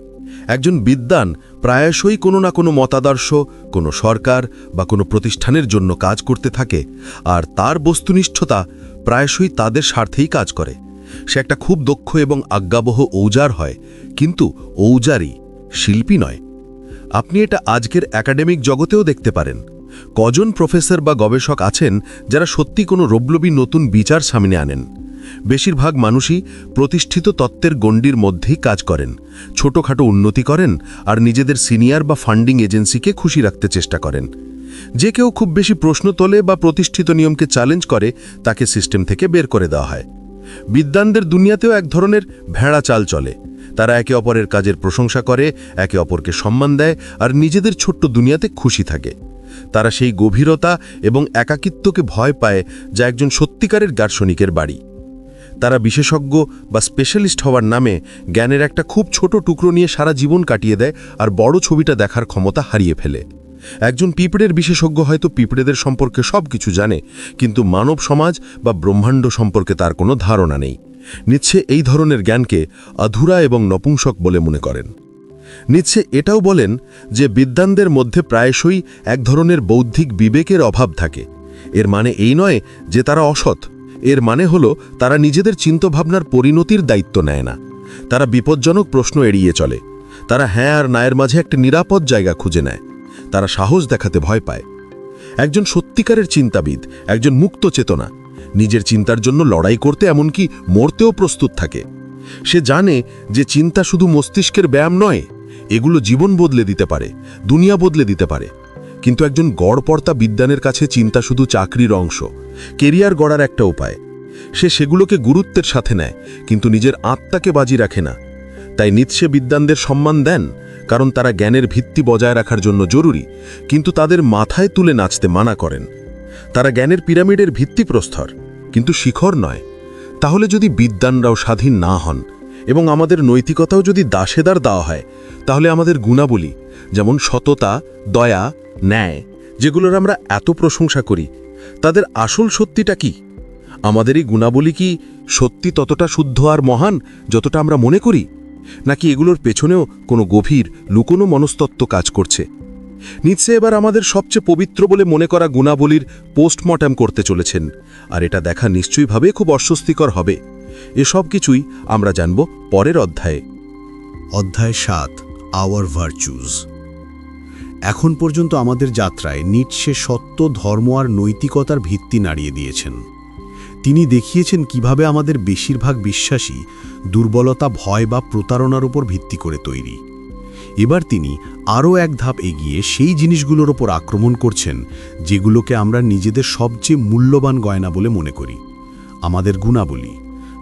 একজন বিদ্বান প্রায়শই কোনো না কোনো মতাদর্শ, কোনো সরকার বা কোনো প্রতিষ্ঠানের জন্য কাজ করতে থাকে, আর তার বস্তুনিষ্ঠতা প্রায়শই তাদের স্বার্থেই কাজ করে। সে একটা খুব দক্ষ এবং আজ্ঞাবহ ঔজার হয়, কিন্তু ঔজারই, শিল্পী নয়। আপনি এটা আজকের একাডেমিক জগতেও দেখতে পারেন। কজন প্রফেসর বা গবেষক আছেন যারা সত্যি কোনো রোবলবি নতুন বিচার সামনে আনেন? বেশিরভাগ মানুষই প্রতিষ্ঠিত তত্ত্বের গণ্ডির মধ্যেই কাজ করেন, ছোটখাটো উন্নতি করেন আর নিজেদের সিনিয়র বা ফান্ডিং এজেন্সিকে খুশি রাখতে চেষ্টা করেন। যে কেউ খুব বেশি প্রশ্ন তোলে বা প্রতিষ্ঠিত নিয়মকে চ্যালেঞ্জ করে, তাকে সিস্টেম থেকে বের করে দেওয়া হয়। বিদ্বানদের দুনিয়াতেও এক ধরনের ভেড়া চাল চলে। তারা একে অপরের কাজের প্রশংসা করে, একে অপরকে সম্মান দেয় আর নিজেদের ছোট্ট দুনিয়াতে খুশি থাকে। তারা সেই গভীরতা এবং একাকিত্বকে ভয় পায় যা একজন সত্যিকারের দার্শনিকের বাড়ি। তারা বিশেষজ্ঞ বা স্পেশালিস্ট হওয়ার নামে জ্ঞানের একটা খুব ছোট টুকরো নিয়ে সারা জীবন কাটিয়ে দেয় আর বড় ছবিটা দেখার ক্ষমতা হারিয়ে ফেলে। একজন পিঁপড়ের বিশেষজ্ঞ হয়তো পিঁপড়েদের সম্পর্কে সব কিছু জানে, কিন্তু মানব সমাজ বা ব্রহ্মাণ্ড সম্পর্কে তার কোনো ধারণা নেই। নিৎসে এই ধরনের জ্ঞানকে অধুরা এবং নপুংসক বলে মনে করেন। নিৎসে এটাও বলেন যে বিদ্বানদের মধ্যে প্রায়শই এক ধরনের বৌদ্ধিক বিবেকের অভাব থাকে। এর মানে এই নয় যে তারা অসৎ। এর মানে হলো তারা নিজেদের চিন্তাভাবনার পরিণতির দায়িত্ব নেয় না। তারা বিপজ্জনক প্রশ্ন এড়িয়ে চলে। তারা হ্যাঁ আর নায়ের মাঝে একটা নিরাপদ জায়গা খুঁজে নেয়। তারা সাহস দেখাতে ভয় পায়। একজন সত্যিকারের চিন্তাবিদ, একজন মুক্ত চেতনা, নিজের চিন্তার জন্য লড়াই করতে, এমনকি মরতেও প্রস্তুত থাকে। সে জানে যে চিন্তা শুধু মস্তিষ্কের ব্যায়াম নয়, এগুলো জীবন বদলে দিতে পারে, দুনিয়া বদলে দিতে পারে। কিন্তু একজন গড়পড়তা বিদ্বানের কাছে চিন্তা শুধু চাকরির অংশ, কেরিয়ার গড়ার একটা উপায়। সে সেগুলোকে গুরুত্বের সাথে নেয়, কিন্তু নিজের আত্মাকে বাজি রাখে না। তাই নিৎসে বিদ্বানদের সম্মান দেন, কারণ তারা জ্ঞানের ভিত্তি বজায় রাখার জন্য জরুরি, কিন্তু তাদের মাথায় তুলে নাচতে মানা করেন। তারা জ্ঞানের পিরামিডের ভিত্তিপ্রস্তর, কিন্তু শিখর নয়। তাহলে যদি বিদ্বানরাও স্বাধীন না হন এবং আমাদের নৈতিকতাও যদি দাসেদার দেওয়া হয়, তাহলে আমাদের গুণাবলী, যেমন সততা, দয়া, ন্যায়, যেগুলোর আমরা এত প্রশংসা করি, তাদের আসল সত্যিটা কি? আমাদের এই গুণাবলী কি সত্যি ততটা শুদ্ধ আর মহান যতটা আমরা মনে করি, নাকি এগুলোর পেছনেও কোনো গভীর লুকোনো মনস্তত্ত্ব কাজ করছে? নিশ্চয় এবার আমাদের সবচেয়ে পবিত্র বলে মনে করা গুণাবলীর পোস্টমর্টম করতে চলেছেন, আর এটা দেখা নিশ্চয়ইভাবে খুব অস্বস্তিকর হবে। এসব কিছুই আমরা জানব পরের অধ্যায়ে। অধ্যায় 7, আওয়ার ভার্চুজ। এখন পর্যন্ত আমাদের যাত্রায় নিটশে সত্য, ধর্ম আর নৈতিকতার ভিত্তি নাড়িয়ে দিয়েছেন। তিনি দেখিয়েছেন কিভাবে আমাদের বেশিরভাগ বিশ্বাসী দুর্বলতা, ভয় বা প্রতারণার উপর ভিত্তি করে তৈরি। এবার তিনি আরও এক ধাপ এগিয়ে সেই জিনিসগুলোর ওপর আক্রমণ করছেন যেগুলোকে আমরা নিজেদের সবচেয়ে মূল্যবান গয়না বলে মনে করি। আমাদের গুণাবলী,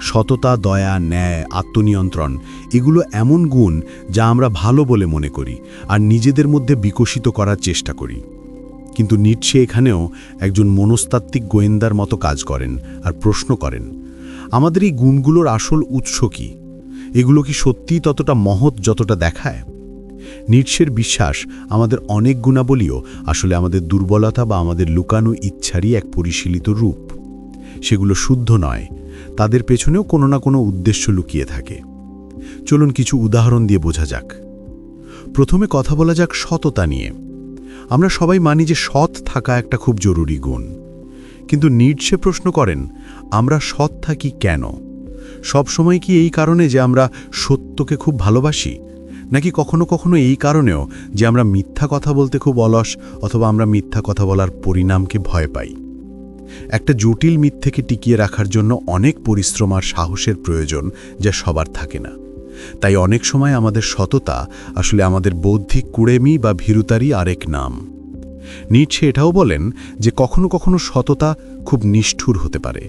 সততা, দয়া, ন্যায়, আত্মনিয়ন্ত্রণ, এগুলো এমন গুণ যা আমরা ভালো বলে মনে করি আর নিজেদের মধ্যে বিকশিত করার চেষ্টা করি। কিন্তু নিটশে এখানেও একজন মনস্তাত্ত্বিক গোয়েন্দার মতো কাজ করেন আর প্রশ্ন করেন, আমাদের এই গুণগুলোর আসল উৎস কি? এগুলো কি সত্যিই ততটা মহৎ যতটা দেখায়? নিটশের বিশ্বাস আমাদের অনেক গুণাবলীও আসলে আমাদের দুর্বলতা বা আমাদের লুকানো ইচ্ছারই এক পরিশীলিত রূপ। সেগুলো শুদ্ধ নয়, তাদের পেছনেও কোনো না কোনো উদ্দেশ্য লুকিয়ে থাকে। চলুন কিছু উদাহরণ দিয়ে বোঝা যাক। প্রথমে কথা বলা যাক সততা নিয়ে। আমরা সবাই মানি যে সৎ থাকা একটা খুব জরুরি গুণ, কিন্তু নিটশে প্রশ্ন করেন, আমরা সৎ থাকি কেন? সবসময় কি এই কারণে যে আমরা সত্যকে খুব ভালোবাসি, নাকি কখনো কখনো এই কারণেও যে আমরা মিথ্যা কথা বলতে খুব অলস, অথবা আমরা মিথ্যা কথা বলার পরিণামকে ভয় পাই? একটা জটিল মিথ্যেকে টিকিয়ে রাখার জন্য অনেক পরিশ্রম আর সাহসের প্রয়োজন, যা সবার থাকে না। তাই অনেক সময় আমাদের সততা আসলে আমাদের বৌদ্ধিক কুড়েমি বা ভীরুতারই আরেক নাম। নিটশে এটাও বলেন যে কখনো কখনো সততা খুব নিষ্ঠুর হতে পারে।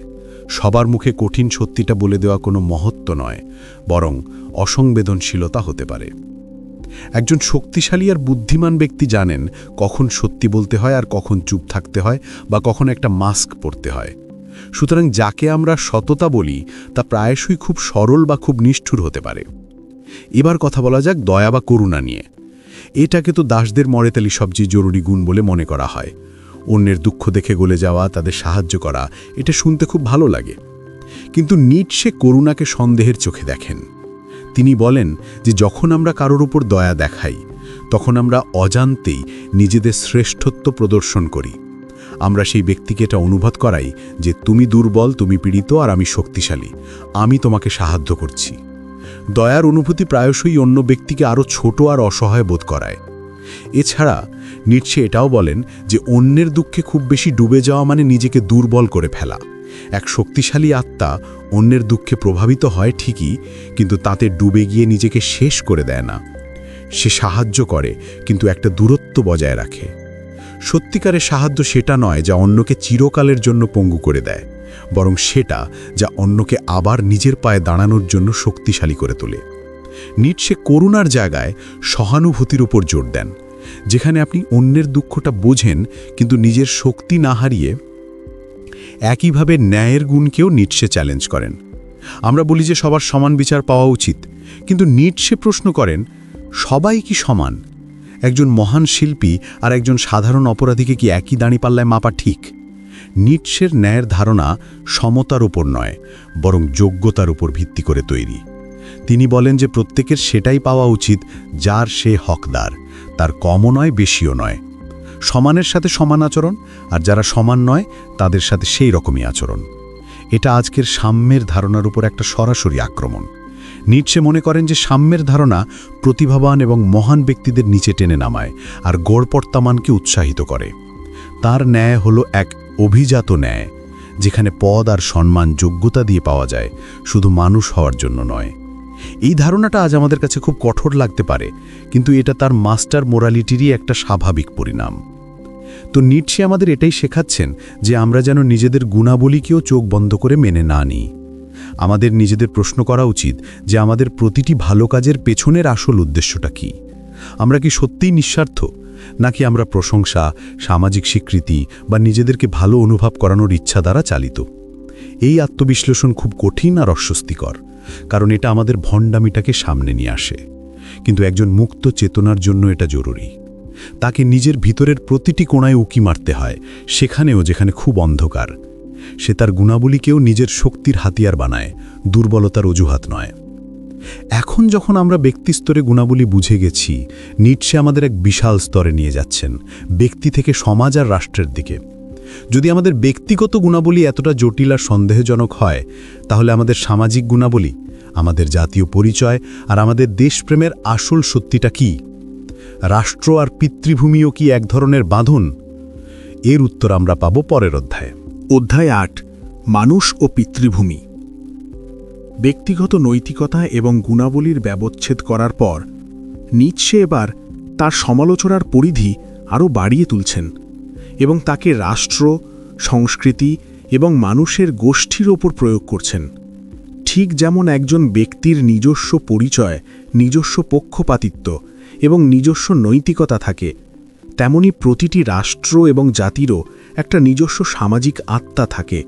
সবার মুখে কঠিন সত্যিটা বলে দেওয়া কোনো মহত্ব নয়, বরং অসংবেদনশীলতা হতে পারে। একজন শক্তিশালী আর বুদ্ধিমান ব্যক্তি জানেন কখন সত্যি বলতে হয় আর কখন চুপ থাকতে হয়, বা কখন একটা মাস্ক পরতে হয়। সুতরাং যাকে আমরা সততা বলি তা প্রায়শই খুব সরল বা খুব নিষ্ঠুর হতে পারে। এবার কথা বলা যাক দয়া বা করুণা নিয়ে। এটাকে তো দাসদের মরেতালি সবচেয়ে জরুরি গুণ বলে মনে করা হয়। অন্যের দুঃখ দেখে গলে যাওয়া, তাদের সাহায্য করা, এটা শুনতে খুব ভালো লাগে। কিন্তু নিটশে করুণাকে সন্দেহের চোখে দেখেন। তিনি বলেন যে যখন আমরা কারোর উপর দয়া দেখাই, তখন আমরা অজান্তেই নিজেদের শ্রেষ্ঠত্ব প্রদর্শন করি। আমরা সেই ব্যক্তিকে এটা অনুভব করাই যে তুমি দুর্বল, তুমি পীড়িত, আর আমি শক্তিশালী, আমি তোমাকে সাহায্য করছি। দয়ার অনুভূতি প্রায়শই অন্য ব্যক্তিকে আরও ছোট আর অসহায় বোধ করায়। এছাড়া নিটশে এটাও বলেন যে অন্যের দুঃখে খুব বেশি ডুবে যাওয়া মানে নিজেকে দুর্বল করে ফেলা। এক শক্তিশালী আত্মা অন্যের দুঃখে প্রভাবিত হয় ঠিকই, কিন্তু তাতে ডুবে গিয়ে নিজেকে শেষ করে দেয় না। সে সাহায্য করে, কিন্তু একটা দূরত্ব বজায় রাখে। সত্যিকারের সাহায্য সেটা নয় যা অন্যকে চিরকালের জন্য পঙ্গু করে দেয়, বরং সেটা যা অন্যকে আবার নিজের পায়ে দাঁড়ানোর জন্য শক্তিশালী করে তোলে। নিটশে করুণার জায়গায় সহানুভূতির উপর জোর দেন, যেখানে আপনি অন্যের দুঃখটা বোঝেন কিন্তু নিজের শক্তি না হারিয়ে। একইভাবে ন্যায়ের গুণকেও নিটশে চ্যালেঞ্জ করেন। আমরা বলি যে সবার সমান বিচার পাওয়া উচিত, কিন্তু নিটশে প্রশ্ন করেন, সবাই কি সমান? একজন মহান শিল্পী আর একজন সাধারণ অপরাধীকে কি একই দাঁড়িপাল্লায় মাপা ঠিক? নিটশের ন্যায়ের ধারণা সমতার উপর নয়, বরং যোগ্যতার উপর ভিত্তি করে তৈরি। তিনি বলেন যে প্রত্যেকের সেটাই পাওয়া উচিত যার সে হকদার, তার কমও নয় বেশিও নয়। সমানের সাথে সমান আচরণ, আর যারা সমান নয় তাদের সাথে সেই রকমই আচরণ। এটা আজকের সাম্যের ধারণার উপর একটা সরাসরি আক্রমণ। নিটশে মনে করেন যে সাম্যের ধারণা প্রতিভাবান এবং মহান ব্যক্তিদের নিচে টেনে নামায় আর গড়পড়তামানকে উৎসাহিত করে। তার ন্যায় হলো এক অভিজাত ন্যায়, যেখানে পদ আর সম্মান যোগ্যতা দিয়ে পাওয়া যায়, শুধু মানুষ হওয়ার জন্য নয়। এই ধারণাটা আজ আমাদের কাছে খুব কঠোর লাগতে পারে, কিন্তু এটা তার মাস্টার মোরালিটিরই একটা স্বাভাবিক পরিণাম। তো নিটশে আমাদের এটাই শেখাচ্ছেন যে আমরা যেন নিজেদের গুণাবলীকেও চোখ বন্ধ করে মেনে না নিই। আমাদের নিজেদের প্রশ্ন করা উচিত যে আমাদের প্রতিটি ভালো কাজের পেছনের আসল উদ্দেশ্যটা কি? আমরা কি সত্যিই নিঃস্বার্থ, নাকি আমরা প্রশংসা, সামাজিক স্বীকৃতি বা নিজেদেরকে ভালো অনুভব করানোর ইচ্ছা দ্বারা চালিত? এই আত্মবিশ্লেষণ খুব কঠিন আর অস্বস্তিকর, কারণ এটা আমাদের ভণ্ডামিটাকে সামনে নিয়ে আসে। কিন্তু একজন মুক্ত চেতনার জন্য এটা জরুরি। তাকে নিজের ভিতরের প্রতিটি কোণায় উকি মারতে হয়, সেখানেও যেখানে খুব অন্ধকার। সে তার গুণাবলীকেও নিজের শক্তির হাতিয়ার বানায়, দুর্বলতার অজুহাত নয়। এখন যখন আমরা ব্যক্তিস্তরে গুণাবলী বুঝে গেছি, নিটশে আমাদের এক বিশাল স্তরে নিয়ে যাচ্ছেন, ব্যক্তি থেকে সমাজ আর রাষ্ট্রের দিকে। যদি আমাদের ব্যক্তিগত গুণাবলী এতটা জটিল আর সন্দেহজনক হয়, তাহলে আমাদের সামাজিক গুণাবলী, আমাদের জাতীয় পরিচয় আর আমাদের দেশপ্রেমের আসল সত্যিটা কি? রাষ্ট্র আর পিতৃভূমিও কি এক ধরনের বাঁধন? এর উত্তর আমরা পাব পরের অধ্যায়ে। অধ্যায় 8, মানুষ ও পিতৃভূমি। ব্যক্তিগত নৈতিকতা এবং গুণাবলীর ব্যবচ্ছেদ করার পর নিটশে এবার তার সমালোচনার পরিধি আরও বাড়িয়ে তুলছেন এবং তাকে রাষ্ট্র, সংস্কৃতি এবং মানুষের গোষ্ঠীর ওপর প্রয়োগ করছেন। ঠিক যেমন একজন ব্যক্তির নিজস্ব পরিচয়, নিজস্ব পক্ষপাতিত্ব এবং নিজস্ব নৈতিকতা থাকে, তেমনি প্রতিটি রাষ্ট্র এবং জাতিরও একটা নিজস্ব সামাজিক আত্মা থাকে।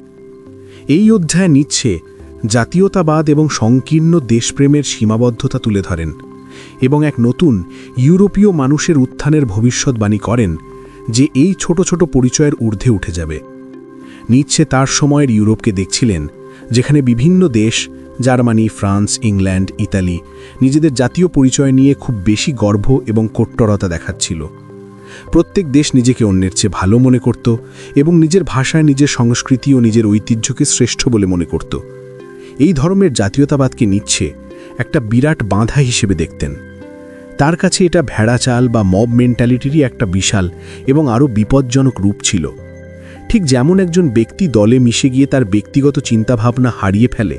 এই অধ্যায়ে নিটশে জাতীয়তাবাদ এবং সংকীর্ণ দেশপ্রেমের সীমাবদ্ধতা তুলে ধরেন এবং এক নতুন ইউরোপীয় মানুষের উত্থানের ভবিষ্যৎবাণী করেন যে এই ছোট ছোট পরিচয়ের ঊর্ধ্বে উঠে যাবে। নিটশে তার সময়ের ইউরোপকে দেখছিলেন, যেখানে বিভিন্ন দেশ, জার্মানি, ফ্রান্স, ইংল্যান্ড, ইতালি, নিজেদের জাতীয় পরিচয় নিয়ে খুব বেশি গর্ব এবং কট্টরতা দেখাচ্ছিল। প্রত্যেক দেশ নিজেকে অন্যের চেয়ে ভালো মনে করত এবং নিজের ভাষায় নিজের সংস্কৃতি ও নিজের ঐতিহ্যকে শ্রেষ্ঠ বলে মনে করত। এই ধর্মের জাতীয়তাবাদকে নিটশে একটা বিরাট বাঁধা হিসেবে দেখতেন। তার কাছে এটা ভেড়াচাল বা মব মেন্টালিটিরই একটা বিশাল এবং আরও বিপজ্জনক রূপ ছিল। ঠিক যেমন একজন ব্যক্তি দলে মিশে গিয়ে তার ব্যক্তিগত চিন্তাভাবনা হারিয়ে ফেলে,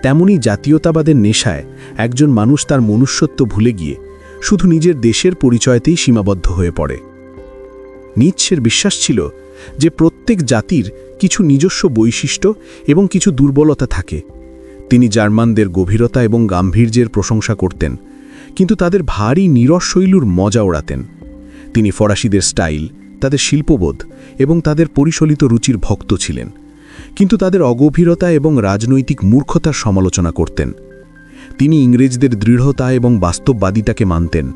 তেমনি জাতীয়তাবাদের নেশায় একজন মানুষ তার মনুষ্যত্ব ভুলে গিয়ে শুধু নিজের দেশের পরিচয়তেই সীমাবদ্ধ হয়ে পড়ে। নিটশের বিশ্বাস ছিল যে প্রত্যেক জাতির কিছু নিজস্ব বৈশিষ্ট্য এবং কিছু দুর্বলতা থাকে। তিনি জার্মানদের গভীরতা এবং গাম্ভীর্যের প্রশংসা করতেন, কিন্তু তাদের ভারী নীরস শৈলীর মজা ওড়াতেন। তিনি ফরাসিদের স্টাইল, তাদের শিল্পবোধ এবং তাদের পরিশলিত রুচির ভক্ত ছিলেন, কিন্তু তাদের অগভীরতা এবং রাজনৈতিক মূর্খতার সমালোচনা করতেন। তিনি ইংরেজদের দৃঢ়তা এবং বাস্তববাদিতাকে মানতেন,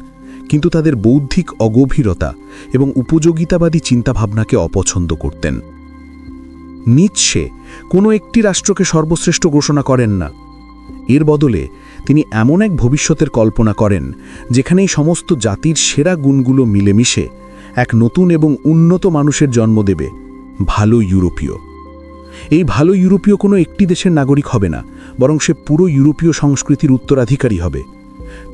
কিন্তু তাদের বৌদ্ধিক অগভীরতা এবং উপযোগিতাবাদী চিন্তাভাবনাকে অপছন্দ করতেন। নিটশে কোনো একটি রাষ্ট্রকে সর্বশ্রেষ্ঠ ঘোষণা করেন না। এর বদলে তিনি এমন এক ভবিষ্যতের কল্পনা করেন যেখানে এই সমস্ত জাতির সেরা গুণগুলো মিলেমিশে এক নতুন এবং উন্নত মানুষের জন্ম দেবে, ভালো ইউরোপীয়। এই ভালো ইউরোপীয় কোনো একটি দেশের নাগরিক হবে না, বরং সে পুরো ইউরোপীয় সংস্কৃতির উত্তরাধিকারী হবে।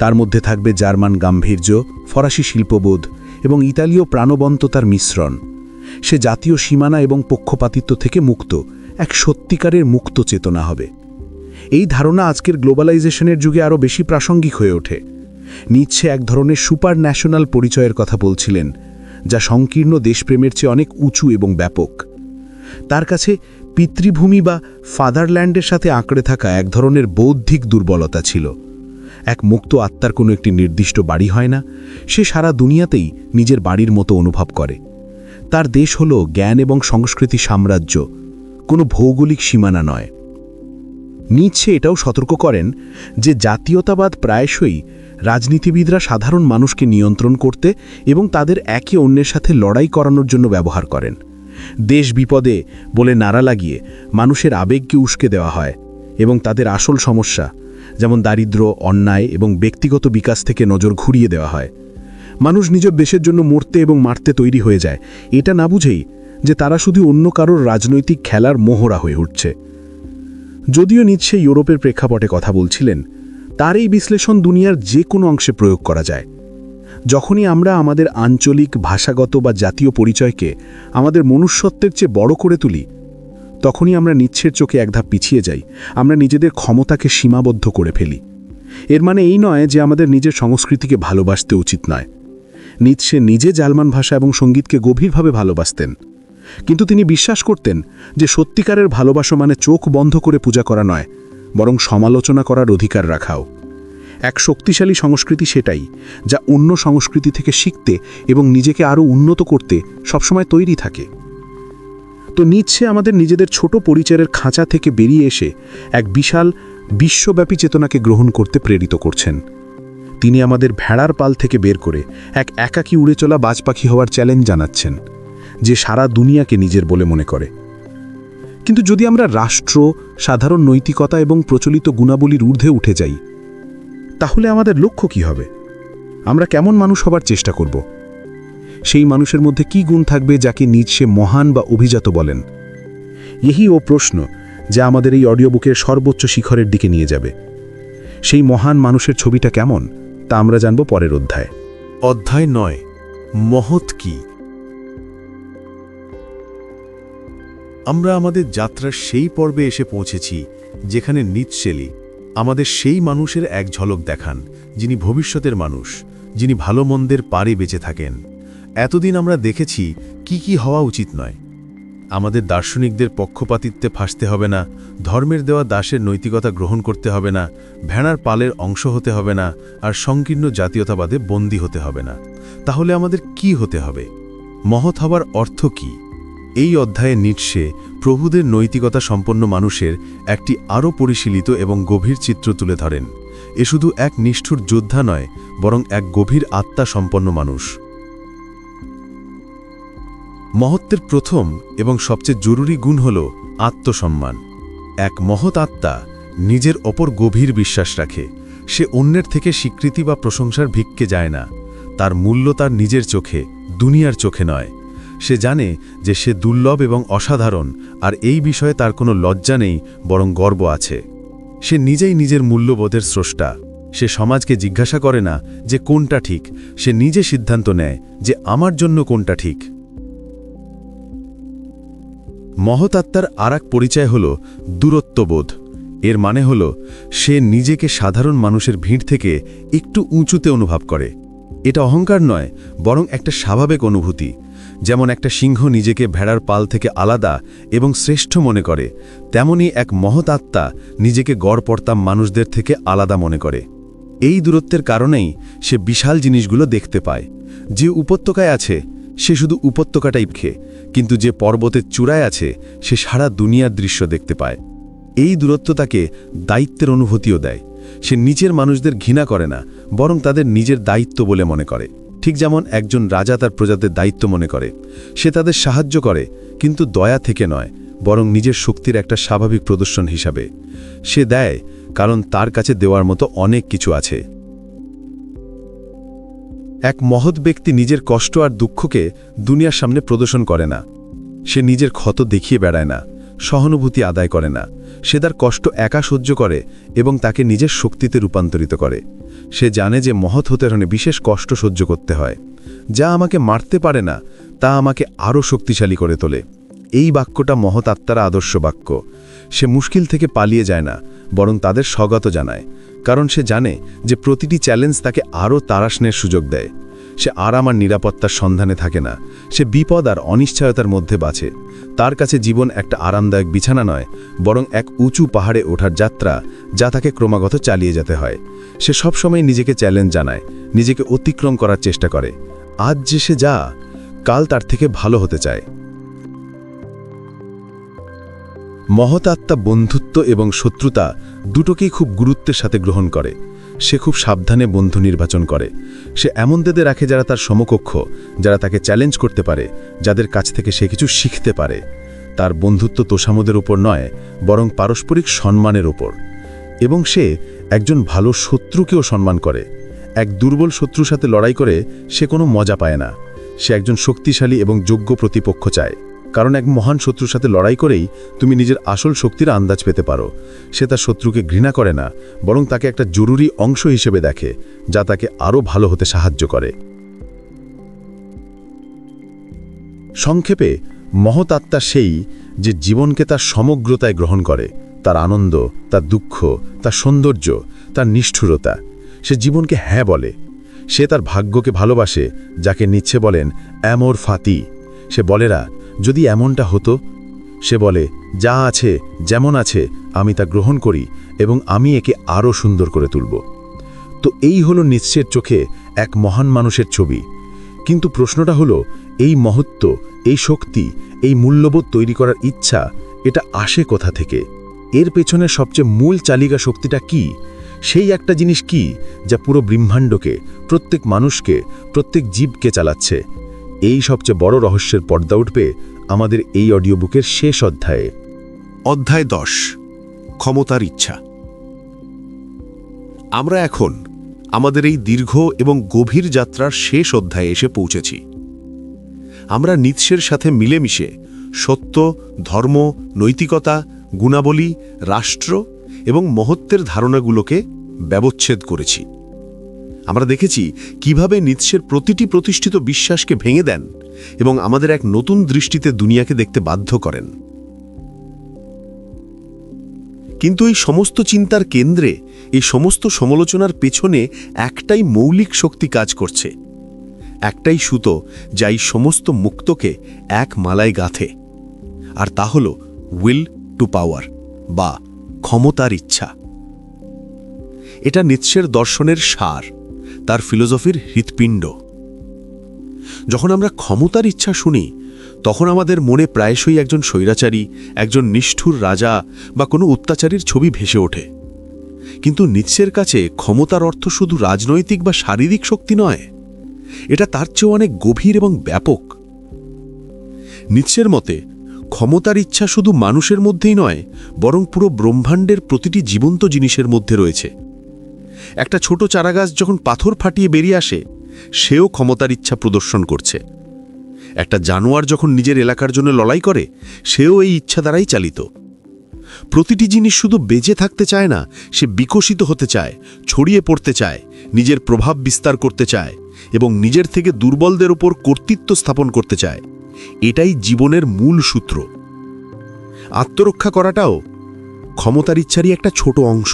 তার মধ্যে থাকবে জার্মান গাম্ভীর্য, ফরাসি শিল্পবোধ এবং ইতালীয় প্রাণবন্ততার মিশ্রণ। সে জাতীয় সীমানা এবং পক্ষপাতিত্ব থেকে মুক্ত, এক সত্যিকারের মুক্ত চেতনা হবে। এই ধারণা আজকের গ্লোবালাইজেশনের যুগে আরও বেশি প্রাসঙ্গিক হয়ে ওঠে। নিটশে এক ধরনের সুপার ন্যাশনাল পরিচয়ের কথা বলছিলেন, যা সংকীর্ণ দেশপ্রেমের চেয়ে অনেক উঁচু এবং ব্যাপক। তার কাছে পিতৃভূমি বা ফাদারল্যান্ডের সাথে আঁকড়ে থাকা এক ধরনের বৌদ্ধিক দুর্বলতা ছিল। এক মুক্ত আত্মার কোনো একটি নির্দিষ্ট বাড়ি হয় না, সে সারা দুনিয়াতেই নিজের বাড়ির মতো অনুভব করে। তার দেশ হল জ্ঞান এবং সংস্কৃতি সাম্রাজ্য, কোনো ভৌগোলিক সীমানা নয়। নিটশে এটাও সতর্ক করেন যে জাতীয়তাবাদ প্রায়শই রাজনীতিবিদরা সাধারণ মানুষকে নিয়ন্ত্রণ করতে এবং তাদের একে অন্যের সাথে লড়াই করানোর জন্য ব্যবহার করেন। দেশ বিপদে বলে নারা লাগিয়ে মানুষের আবেগকে উস্কে দেওয়া হয় এবং তাদের আসল সমস্যা, যেমন দারিদ্র্য, অন্যায় এবং ব্যক্তিগত বিকাশ থেকে নজর ঘুরিয়ে দেওয়া হয়। মানুষ নিজের দেশের জন্য মরতে এবং মারতে তৈরি হয়ে যায়, এটা না বুঝেই যে তারা শুধু অন্য কারোর রাজনৈতিক খেলার মোহরা হয়ে উঠছে। যদিও নিটশে ইউরোপের প্রেক্ষাপটে কথা বলছিলেন, তার এই বিশ্লেষণ দুনিয়ার যে কোনো অংশে প্রয়োগ করা যায়। যখনই আমরা আমাদের আঞ্চলিক, ভাষাগত বা জাতীয় পরিচয়কে আমাদের মনুষ্যত্বের চেয়ে বড় করে তুলি, তখনই আমরা নিটশের চোখে এক ধাপ পিছিয়ে যাই। আমরা নিজেদের ক্ষমতাকে সীমাবদ্ধ করে ফেলি। এর মানে এই নয় যে আমাদের নিজের সংস্কৃতিকে ভালোবাসতে উচিত নয়। নিটশে নিজে জার্মান ভাষা এবং সঙ্গীতকে গভীরভাবে ভালোবাসতেন, কিন্তু তিনি বিশ্বাস করতেন যে সত্যিকারের ভালোবাসা মানে চোখ বন্ধ করে পূজা করা নয়, বরং সমালোচনা করার অধিকার রাখাও। এক শক্তিশালী সংস্কৃতি সেটাই, যা অন্য সংস্কৃতি থেকে শিখতে এবং নিজেকে আরও উন্নত করতে সবসময় তৈরি থাকে। তো নিচ্ছে আমাদের নিজেদের ছোট পরিচয়ের খাঁচা থেকে বেরিয়ে এসে এক বিশাল বিশ্বব্যাপী চেতনাকে গ্রহণ করতে প্রেরিত করছেন। তিনি আমাদের ভেড়ার পাল থেকে বের করে এক একাকী উড়ে চলা বাজ পাখি হওয়ার চ্যালেঞ্জ জানাচ্ছেন, যে সারা দুনিয়াকে নিজের বলে মনে করে। কিন্তু যদি আমরা রাষ্ট্র, সাধারণ নৈতিকতা এবং প্রচলিত গুণাবলীর ঊর্ধ্বে উঠে যাই, তাহলে আমাদের লক্ষ্য কি হবে? আমরা কেমন মানুষ হবার চেষ্টা করব? সেই মানুষের মধ্যে কি গুণ থাকবে যাকে নিচ্ছে মহান বা অভিজাত বলেন? এই ও প্রশ্ন যা আমাদের এই অডিও বুকের সর্বোচ্চ শিখরের দিকে নিয়ে যাবে। সেই মহান মানুষের ছবিটা কেমন তা আমরা জানব পরের অধ্যায়ে। অধ্যায় 9, মহৎ কি? আমরা আমাদের যাত্রার সেই পর্বে এসে পৌঁছেছি যেখানে নিৎসেলি আমাদের সেই মানুষের এক ঝলক দেখান, যিনি ভবিষ্যতের মানুষ, যিনি ভালো মন্দের পারে বেঁচে থাকেন। এতদিন আমরা দেখেছি কি কি হওয়া উচিত নয়। আমাদের দার্শনিকদের পক্ষপাতিত্বে ফাঁসতে হবে না, ধর্মের দেওয়া দাসের নৈতিকতা গ্রহণ করতে হবে না, ভেড়ার পালের অংশ হতে হবে না, আর সংকীর্ণ জাতীয়তাবাদে বন্দী হতে হবে না। তাহলে আমাদের কি হতে হবে? মহৎ হবার অর্থ কি? এই অধ্যায়ে নিটশে প্রভুদের নৈতিকতা সম্পন্ন মানুষের একটি আরও পরিশীলিত এবং গভীর চিত্র তুলে ধরেন। এ শুধু এক নিষ্ঠুর যোদ্ধা নয়, বরং এক গভীর আত্মা সম্পন্ন মানুষ। মহত্বের প্রথম এবং সবচেয়ে জরুরি গুণ হল আত্মসম্মান। এক মহৎ আত্মা নিজের ওপর গভীর বিশ্বাস রাখে। সে অন্যের থেকে স্বীকৃতি বা প্রশংসার ভিক্ষে যায় না। তার মূল্য তার নিজের চোখে, দুনিয়ার চোখে নয়। সে জানে যে সে দুর্লভ এবং অসাধারণ, আর এই বিষয়ে তার কোনো লজ্জা নেই, বরং গর্ব আছে। সে নিজেই নিজের মূল্যবোধের স্রষ্টা। সে সমাজকে জিজ্ঞাসা করে না যে কোনটা ঠিক, সে নিজে সিদ্ধান্ত নেয় যে আমার জন্য কোনটা ঠিক। মহৎ আত্মার আর এক পরিচয় হল দূরত্ববোধ। এর মানে হল সে নিজেকে সাধারণ মানুষের ভিড় থেকে একটু উঁচুতে অনুভব করে। এটা অহংকার নয়, বরং একটা স্বাভাবিক অনুভূতি। যেমন একটা সিংহ নিজেকে ভেড়ার পাল থেকে আলাদা এবং শ্রেষ্ঠ মনে করে, তেমনি এক মহৎ আত্মা নিজেকে গড়পড়তাম মানুষদের থেকে আলাদা মনে করে। এই দূরত্বের কারণেই সে বিশাল জিনিসগুলো দেখতে পায়। যে উপত্যকায় আছে সে শুধু উপত্যকাটাই দেখে, কিন্তু যে পর্বতের চূড়ায় আছে সে সারা দুনিয়ার দৃশ্য দেখতে পায়। এই দূরত্ব তাকে দায়িত্বের অনুভূতিও দেয়। সে নিচের মানুষদের ঘৃণা করে না, বরং তাদের নিজের দায়িত্ব বলে মনে করে। ঠিক যেমন একজন রাজা তার প্রজাদের দায়িত্ব মনে করে। সে তাদের সাহায্য করে, কিন্তু দয়া থেকে নয়, বরং নিজের শক্তির একটা স্বাভাবিক প্রদর্শন হিসাবে। সে দেয় কারণ তার কাছে দেওয়ার মতো অনেক কিছু আছে। এক মহৎ ব্যক্তি নিজের কষ্ট আর দুঃখকে দুনিয়ার সামনে প্রদর্শন করে না। সে নিজের ক্ষত দেখিয়ে বেড়ায় না, সহানুভূতি আদায় করে না। সে তার কষ্ট একা সহ্য করে এবং তাকে নিজের শক্তিতে রূপান্তরিত করে। সে জানে যে মহৎ হতে হলে বিশেষ কষ্ট সহ্য করতে হয়। যা আমাকে মারতে পারে না, তা আমাকে আরও শক্তিশালী করে তোলে। এই বাক্যটা মহৎ আত্মার আদর্শ বাক্য। সে মুশকিল থেকে পালিয়ে যায় না, বরং তাদের স্বাগত জানায়, কারণ সে জানে যে প্রতিটি চ্যালেঞ্জ তাকে আরও তারাশনের সুযোগ দেয়। সে আরাম আর নিরাপত্তার সন্ধানে থাকে না, সে বিপদ আর অনিশ্চয়তার মধ্যে বাঁচে। তার কাছে জীবন একটা আরামদায়ক বিছানা নয়, বরং এক উঁচু পাহাড়ে ওঠার যাত্রা, যা তাকে ক্রমাগত চালিয়ে যেতে হয়। সে সবসময় নিজেকে চ্যালেঞ্জ জানায়, নিজেকে অতিক্রম করার চেষ্টা করে। আজ যে সে যা, কাল তার থেকে ভালো হতে চায়। মহৎ আত্মা বন্ধুত্ব এবং শত্রুতা দুটোকেই খুব গুরুত্বের সাথে গ্রহণ করে। সে খুব সাবধানে বন্ধু নির্বাচন করে। সে এমনদের রাখে যারা তার সমকক্ষ, যারা তাকে চ্যালেঞ্জ করতে পারে, যাদের কাছ থেকে সে কিছু শিখতে পারে। তার বন্ধুত্ব তোষামোদের উপর নয়, বরং পারস্পরিক সম্মানের উপর। এবং সে একজন ভালো শত্রুকেও সম্মান করে। এক দুর্বল শত্রুর সাথে লড়াই করে সে কোনো মজা পায় না। সে একজন শক্তিশালী এবং যোগ্য প্রতিপক্ষ চায়, কারণ এক মহান শত্রুর সাথে লড়াই করেই তুমি নিজের আসল শক্তির আন্দাজ পেতে পারো। সে তার শত্রুকে ঘৃণা করে না, বরং তাকে একটা জরুরি অংশ হিসেবে দেখে, যা তাকে আরও ভালো হতে সাহায্য করে। সংক্ষেপে, মহৎ আত্মা সেই যে জীবনকে তার সমগ্রতায় গ্রহণ করে, তার আনন্দ, তার দুঃখ, তার সৌন্দর্য, তার নিষ্ঠুরতা। সে জীবনকে হ্যাঁ বলে। সে তার ভাগ্যকে ভালোবাসে, যাকে নিচ্ছে বলেন অ্যামোর ফাতি। সে বলেরা যদি এমনটা হতো। সে বলে যা আছে যেমন আছে আমি তা গ্রহণ করি এবং আমি একে আরও সুন্দর করে তুলব। তো এই হলো নিঃস্বের চোখে এক মহান মানুষের ছবি। কিন্তু প্রশ্নটা হলো, এই মহত্ব, এই শক্তি, এই মূল্যবোধ তৈরি করার ইচ্ছা, এটা আসে কোথা থেকে? এর পেছনে সবচেয়ে মূল চালিকা শক্তিটা কি? সেই একটা জিনিস কি যা পুরো ব্রহ্মাণ্ডকে, প্রত্যেক মানুষকে, প্রত্যেক জীবকে চালাচ্ছে? এই সবচেয়ে বড় রহস্যের পর্দা উঠবে আমাদের এই অডিও বুকের শেষ অধ্যায়ে। অধ্যায় 10, ক্ষমতার ইচ্ছা। আমরা এখন আমাদের এই দীর্ঘ এবং গভীর যাত্রার শেষ অধ্যায়ে এসে পৌঁছেছি। আমরা নিৎসের সাথে মিলেমিশে সত্য, ধর্ম, নৈতিকতা, গুণাবলী, রাষ্ট্র এবং মহত্বের ধারণাগুলোকে ব্যবচ্ছেদ করেছি। আমরা দেখেছি কিভাবে নিৎসের প্রতিটি প্রতিষ্ঠিত বিশ্বাসকে ভেঙে দেন এবং আমাদের এক নতুন দৃষ্টিতে দুনিয়াকে দেখতে বাধ্য করেন। কিন্তু এই সমস্ত চিন্তার কেন্দ্রে, এই সমস্ত সমালোচনার পেছনে একটাই মৌলিক শক্তি কাজ করছে, একটাই সুতো যা এই সমস্ত মুক্তকে এক মালায় গাঁথে, আর তা হল উইল টু পাওয়ার বা ক্ষমতার ইচ্ছা। এটা নিৎসের দর্শনের সার, তার ফিলোসফির হৃৎপিণ্ড। যখন আমরা ক্ষমতার ইচ্ছা শুনি, তখন আমাদের মনে প্রায়শই একজন স্বৈরাচারী, একজন নিষ্ঠুর রাজা বা কোনো অত্যাচারীর ছবি ভেসে ওঠে। কিন্তু নিৎসের কাছে ক্ষমতার অর্থ শুধু রাজনৈতিক বা শারীরিক শক্তি নয়, এটা তার চেয়েও অনেক গভীর এবং ব্যাপক। নিৎসের মতে ক্ষমতার ইচ্ছা শুধু মানুষের মধ্যেই নয়, বরং পুরো ব্রহ্মাণ্ডের প্রতিটি জীবন্ত জিনিসের মধ্যে রয়েছে। একটা ছোট চারাগাছ যখন পাথর ফাটিয়ে বেরিয়ে আসে, সেও ক্ষমতার ইচ্ছা প্রদর্শন করছে। একটা জানোয়ার যখন নিজের এলাকার জন্য লড়াই করে, সেও এই ইচ্ছা দ্বারাই চালিত। প্রতিটি জিনিস শুধু বেঁচে থাকতে চায় না, সে বিকশিত হতে চায়, ছড়িয়ে পড়তে চায়, নিজের প্রভাব বিস্তার করতে চায় এবং নিজের থেকে দুর্বলদের উপর কর্তৃত্ব স্থাপন করতে চায়। এটাই জীবনের মূল সূত্র। আত্মরক্ষা করাটাও ক্ষমতার ইচ্ছারই একটা ছোট অংশ।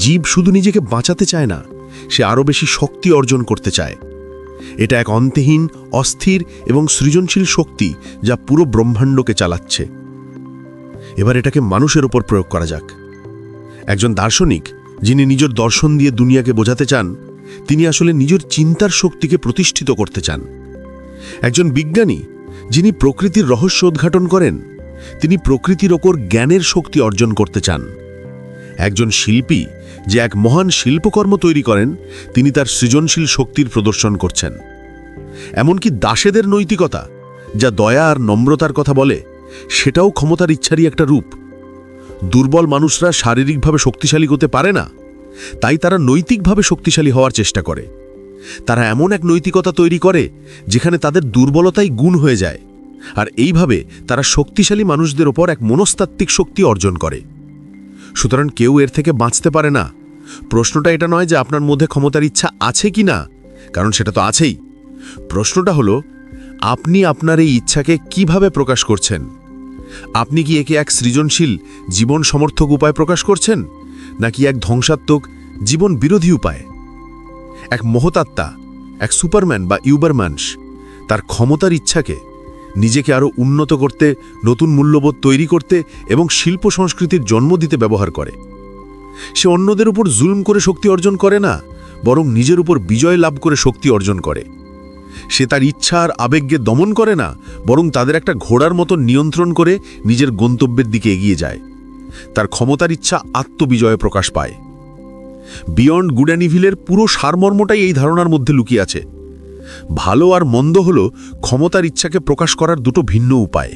জীব শুধু নিজেকে বাঁচাতে চায় না, সে আরও বেশি শক্তি অর্জন করতে চায়। এটা এক অন্তহীন, অস্থির এবং সৃজনশীল শক্তি যা পুরো ব্রহ্মাণ্ডকে চালাচ্ছে। এবার এটাকে মানুষের উপর প্রয়োগ করা যাক। একজন দার্শনিক যিনি নিজের দর্শন দিয়ে দুনিয়াকে বোঝাতে চান, তিনি আসলে নিজের চিন্তার শক্তিকে প্রতিষ্ঠিত করতে চান। একজন বিজ্ঞানী যিনি প্রকৃতির রহস্য উদ্ঘাটন করেন, তিনি প্রকৃতির ওপর জ্ঞানের শক্তি অর্জন করতে চান। একজন শিল্পী যে এক মহান শিল্পকর্ম তৈরি করেন, তিনি তার সৃজনশীল শক্তির প্রদর্শন করছেন। এমনকি দাসেদের নৈতিকতা, যা দয়া আর নম্রতার কথা বলে, সেটাও ক্ষমতার ইচ্ছারই একটা রূপ। দুর্বল মানুষরা শারীরিকভাবে শক্তিশালী হতে পারে না, তাই তারা নৈতিকভাবে শক্তিশালী হওয়ার চেষ্টা করে। তারা এমন এক নৈতিকতা তৈরি করে যেখানে তাদের দুর্বলতাই গুণ হয়ে যায়, আর এইভাবে তারা শক্তিশালী মানুষদের ওপর এক মনস্তাত্ত্বিক শক্তি অর্জন করে। সুতরাং কেউ এর থেকে বাঁচতে পারে না। প্রশ্নটা এটা নয় যে আপনার মধ্যে ক্ষমতার ইচ্ছা আছে কি না, কারণ সেটা তো আছেই। প্রশ্নটা হলো, আপনি আপনার এই ইচ্ছাকে কিভাবে প্রকাশ করছেন? আপনি কি একে এক সৃজনশীল, জীবন সমর্থক উপায় প্রকাশ করছেন, নাকি এক ধ্বংসাত্মক, জীবন বিরোধী উপায়? এক মহতাত্মা, এক সুপারম্যান বা ইউবারম্যানস তার ক্ষমতার ইচ্ছাকে নিজেকে আরও উন্নত করতে, নতুন মূল্যবোধ তৈরি করতে এবং শিল্প সংস্কৃতির জন্ম দিতে ব্যবহার করে। সে অন্যদের উপর জুলুম করে শক্তি অর্জন করে না, বরং নিজের উপর বিজয় লাভ করে শক্তি অর্জন করে। সে তার ইচ্ছা আর আবেগকে দমন করে না, বরং তাদের একটা ঘোড়ার মতো নিয়ন্ত্রণ করে নিজের গন্তব্যের দিকে এগিয়ে যায়। তার ক্ষমতার ইচ্ছা আত্মবিজয়ে প্রকাশ পায়। বিয়ন্ড গুড অ্যান্ড ইভিলের পুরো সারমর্মটাই এই ধারণার মধ্যে লুকিয়ে আছে। ভালো আর মন্দ হল ক্ষমতার ইচ্ছাকে প্রকাশ করার দুটো ভিন্ন উপায়।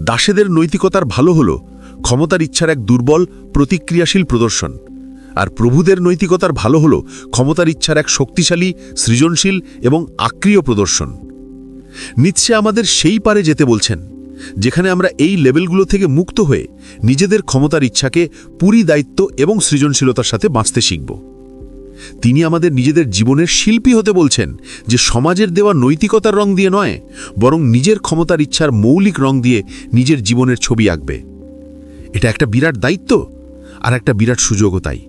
দাসেদের নৈতিকতার ভালো হল ক্ষমতার ইচ্ছার এক দুর্বল, প্রতিক্রিয়াশীল প্রদর্শন, আর প্রভুদের নৈতিকতার ভালো হল ক্ষমতার ইচ্ছার এক শক্তিশালী, সৃজনশীল এবং আক্রিয় প্রদর্শন। নিৎসে আমাদের সেই পারে যেতে বলছেন, যেখানে আমরা এই লেভেলগুলো থেকে মুক্ত হয়ে নিজেদের ক্ষমতার ইচ্ছাকে পুরি দায়িত্ব এবং সৃজনশীলতার সাথে বাঁচতে শিখব। তিনি আমাদের নিজেদের জীবনের শিল্পী হতে বলছেন, যে সমাজের দেওয়া নৈতিকতার রং দিয়ে নয়, বরং নিজের ক্ষমতার ইচ্ছার মৌলিক রং দিয়ে নিজের জীবনের ছবি আঁকবে। এটা একটা বিরাট দায়িত্ব আর একটা বিরাট সুযোগও তাই।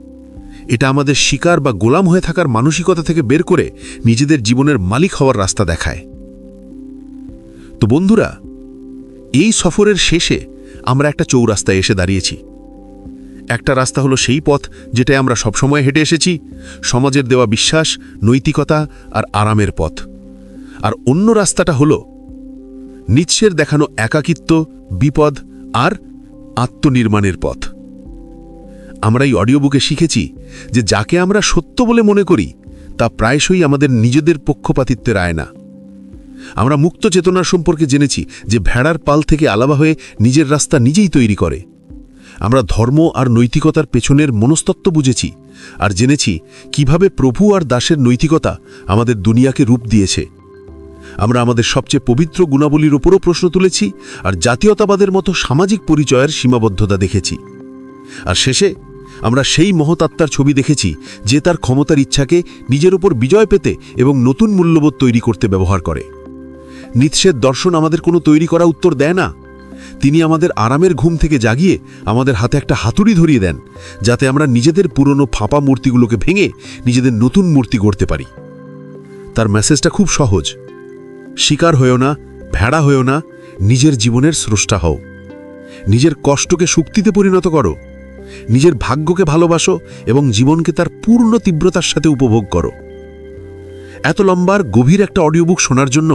এটা আমাদের শিকার বা গোলাম হয়ে থাকার মানসিকতা থেকে বের করে নিজেদের জীবনের মালিক হওয়ার রাস্তা দেখায়। তো বন্ধুরা, এই সফরের শেষে আমরা একটা চৌরাস্তায় এসে দাঁড়িয়েছি। একটা রাস্তা হলো সেই পথ যেটায় আমরা সবসময় হেঁটে এসেছি, সমাজের দেওয়া বিশ্বাস, নৈতিকতা আর আরামের পথ। আর অন্য রাস্তাটা হলো নিৎসের দেখানো একাকিত্ব, বিপদ আর আত্মনির্মাণের পথ। আমরা এই অডিও বুকে শিখেছি যে যাকে আমরা সত্য বলে মনে করি তা প্রায়শই আমাদের নিজেদের পক্ষপাতিত্বের আয়না। আমরা মুক্ত চেতনার সম্পর্কে জেনেছি যে ভেড়ার পাল থেকে আলাদা হয়ে নিজের রাস্তা নিজেই তৈরি করে। আমরা ধর্ম আর নৈতিকতার পেছনের মনস্তত্ত্ব বুঝেছি আর জেনেছি কিভাবে প্রভু আর দাসের নৈতিকতা আমাদের দুনিয়াকে রূপ দিয়েছে। আমরা আমাদের সবচেয়ে পবিত্র গুণাবলীর ওপরও প্রশ্ন তুলেছি আর জাতীয়তাবাদের মতো সামাজিক পরিচয়ের সীমাবদ্ধতা দেখেছি। আর শেষে আমরা সেই মহতাত্মার ছবি দেখেছি যে তার ক্ষমতার ইচ্ছাকে নিজের উপর বিজয় পেতে এবং নতুন মূল্যবোধ তৈরি করতে ব্যবহার করে। নিৎসের দর্শন আমাদের কোনো তৈরি করা উত্তর দেয় না। তিনি আমাদের আরামের ঘুম থেকে জাগিয়ে আমাদের হাতে একটা হাতুড়ি ধরিয়ে দেন, যাতে আমরা নিজেদের পুরনো ফাঁপা মূর্তিগুলোকে ভেঙে নিজেদের নতুন মূর্তি গড়তে পারি। তার মেসেজটা খুব সহজ: শিকার হয়েও না, ভেড়া হয়েও না, নিজের জীবনের স্রষ্টা হও। নিজের কষ্টকে শক্তিতে পরিণত করো, নিজের ভাগ্যকে ভালোবাসো এবং জীবনকে তার পূর্ণ তীব্রতার সাথে উপভোগ করো। এত লম্বার গভীর একটা অডিও বুক শোনার জন্য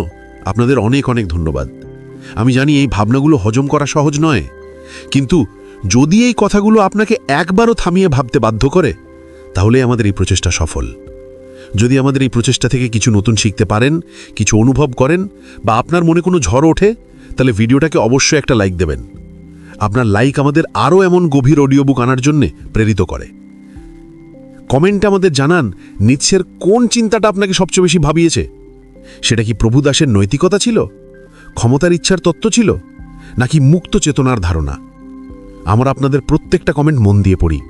আপনাদের অনেক অনেক ধন্যবাদ। আমি জানি এই ভাবনাগুলো হজম করা সহজ নয়, কিন্তু যদি এই কথাগুলো আপনাকে একবারও থামিয়ে ভাবতে বাধ্য করে, তাহলে আমাদের এই প্রচেষ্টা সফল। যদি আমাদের এই প্রচেষ্টা থেকে কিছু নতুন শিখতে পারেন, কিছু অনুভব করেন, বা আপনার মনে কোনো ঝড় ওঠে, তাহলে ভিডিওটাকে অবশ্যই একটা লাইক দেবেন। আপনার লাইক আমাদের আরও এমন গভীর অডিও বুক আনার জন্যে প্রেরিত করে। কমেন্টে আমাদের জানান নিৎসের কোন চিন্তাটা আপনাকে সবচেয়ে বেশি ভাবিয়েছে। সেটা কি প্রভু দাসের নৈতিকতা ছিল, ক্ষমতার ইচ্ছার তত্ত্ব ছিল, নাকি মুক্ত চেতনার ধারণা? আমরা আপনাদের প্রত্যেকটা কমেন্ট মন দিয়ে পড়ি।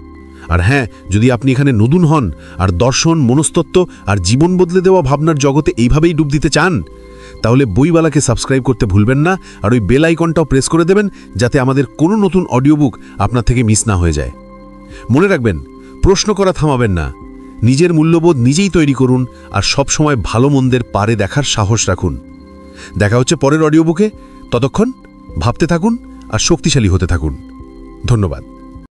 আর হ্যাঁ, যদি আপনি এখানে নতুন হন আর দর্শন, মনস্তত্ত্ব আর জীবন বদলে দেওয়া ভাবনার জগতে এইভাবেই ডুব দিতে চান, তাহলে বইওয়ালাকে সাবস্ক্রাইব করতে ভুলবেন না, আর ওই বেল আইকনটাও প্রেস করে দেবেন, যাতে আমাদের কোনো নতুন অডিও বুক আপনার থেকে মিস না হয়ে যায়। মনে রাখবেন, প্রশ্ন করা থামাবেন না। নিজের মূল্যবোধ নিজেই তৈরি করুন আর সবসময় ভালো মন্দের পারে দেখার সাহস রাখুন। দেখা হচ্ছে পরের অডিও বুকে। ততক্ষণ ভাবতে থাকুন আর শক্তিশালী হতে থাকুন। ধন্যবাদ।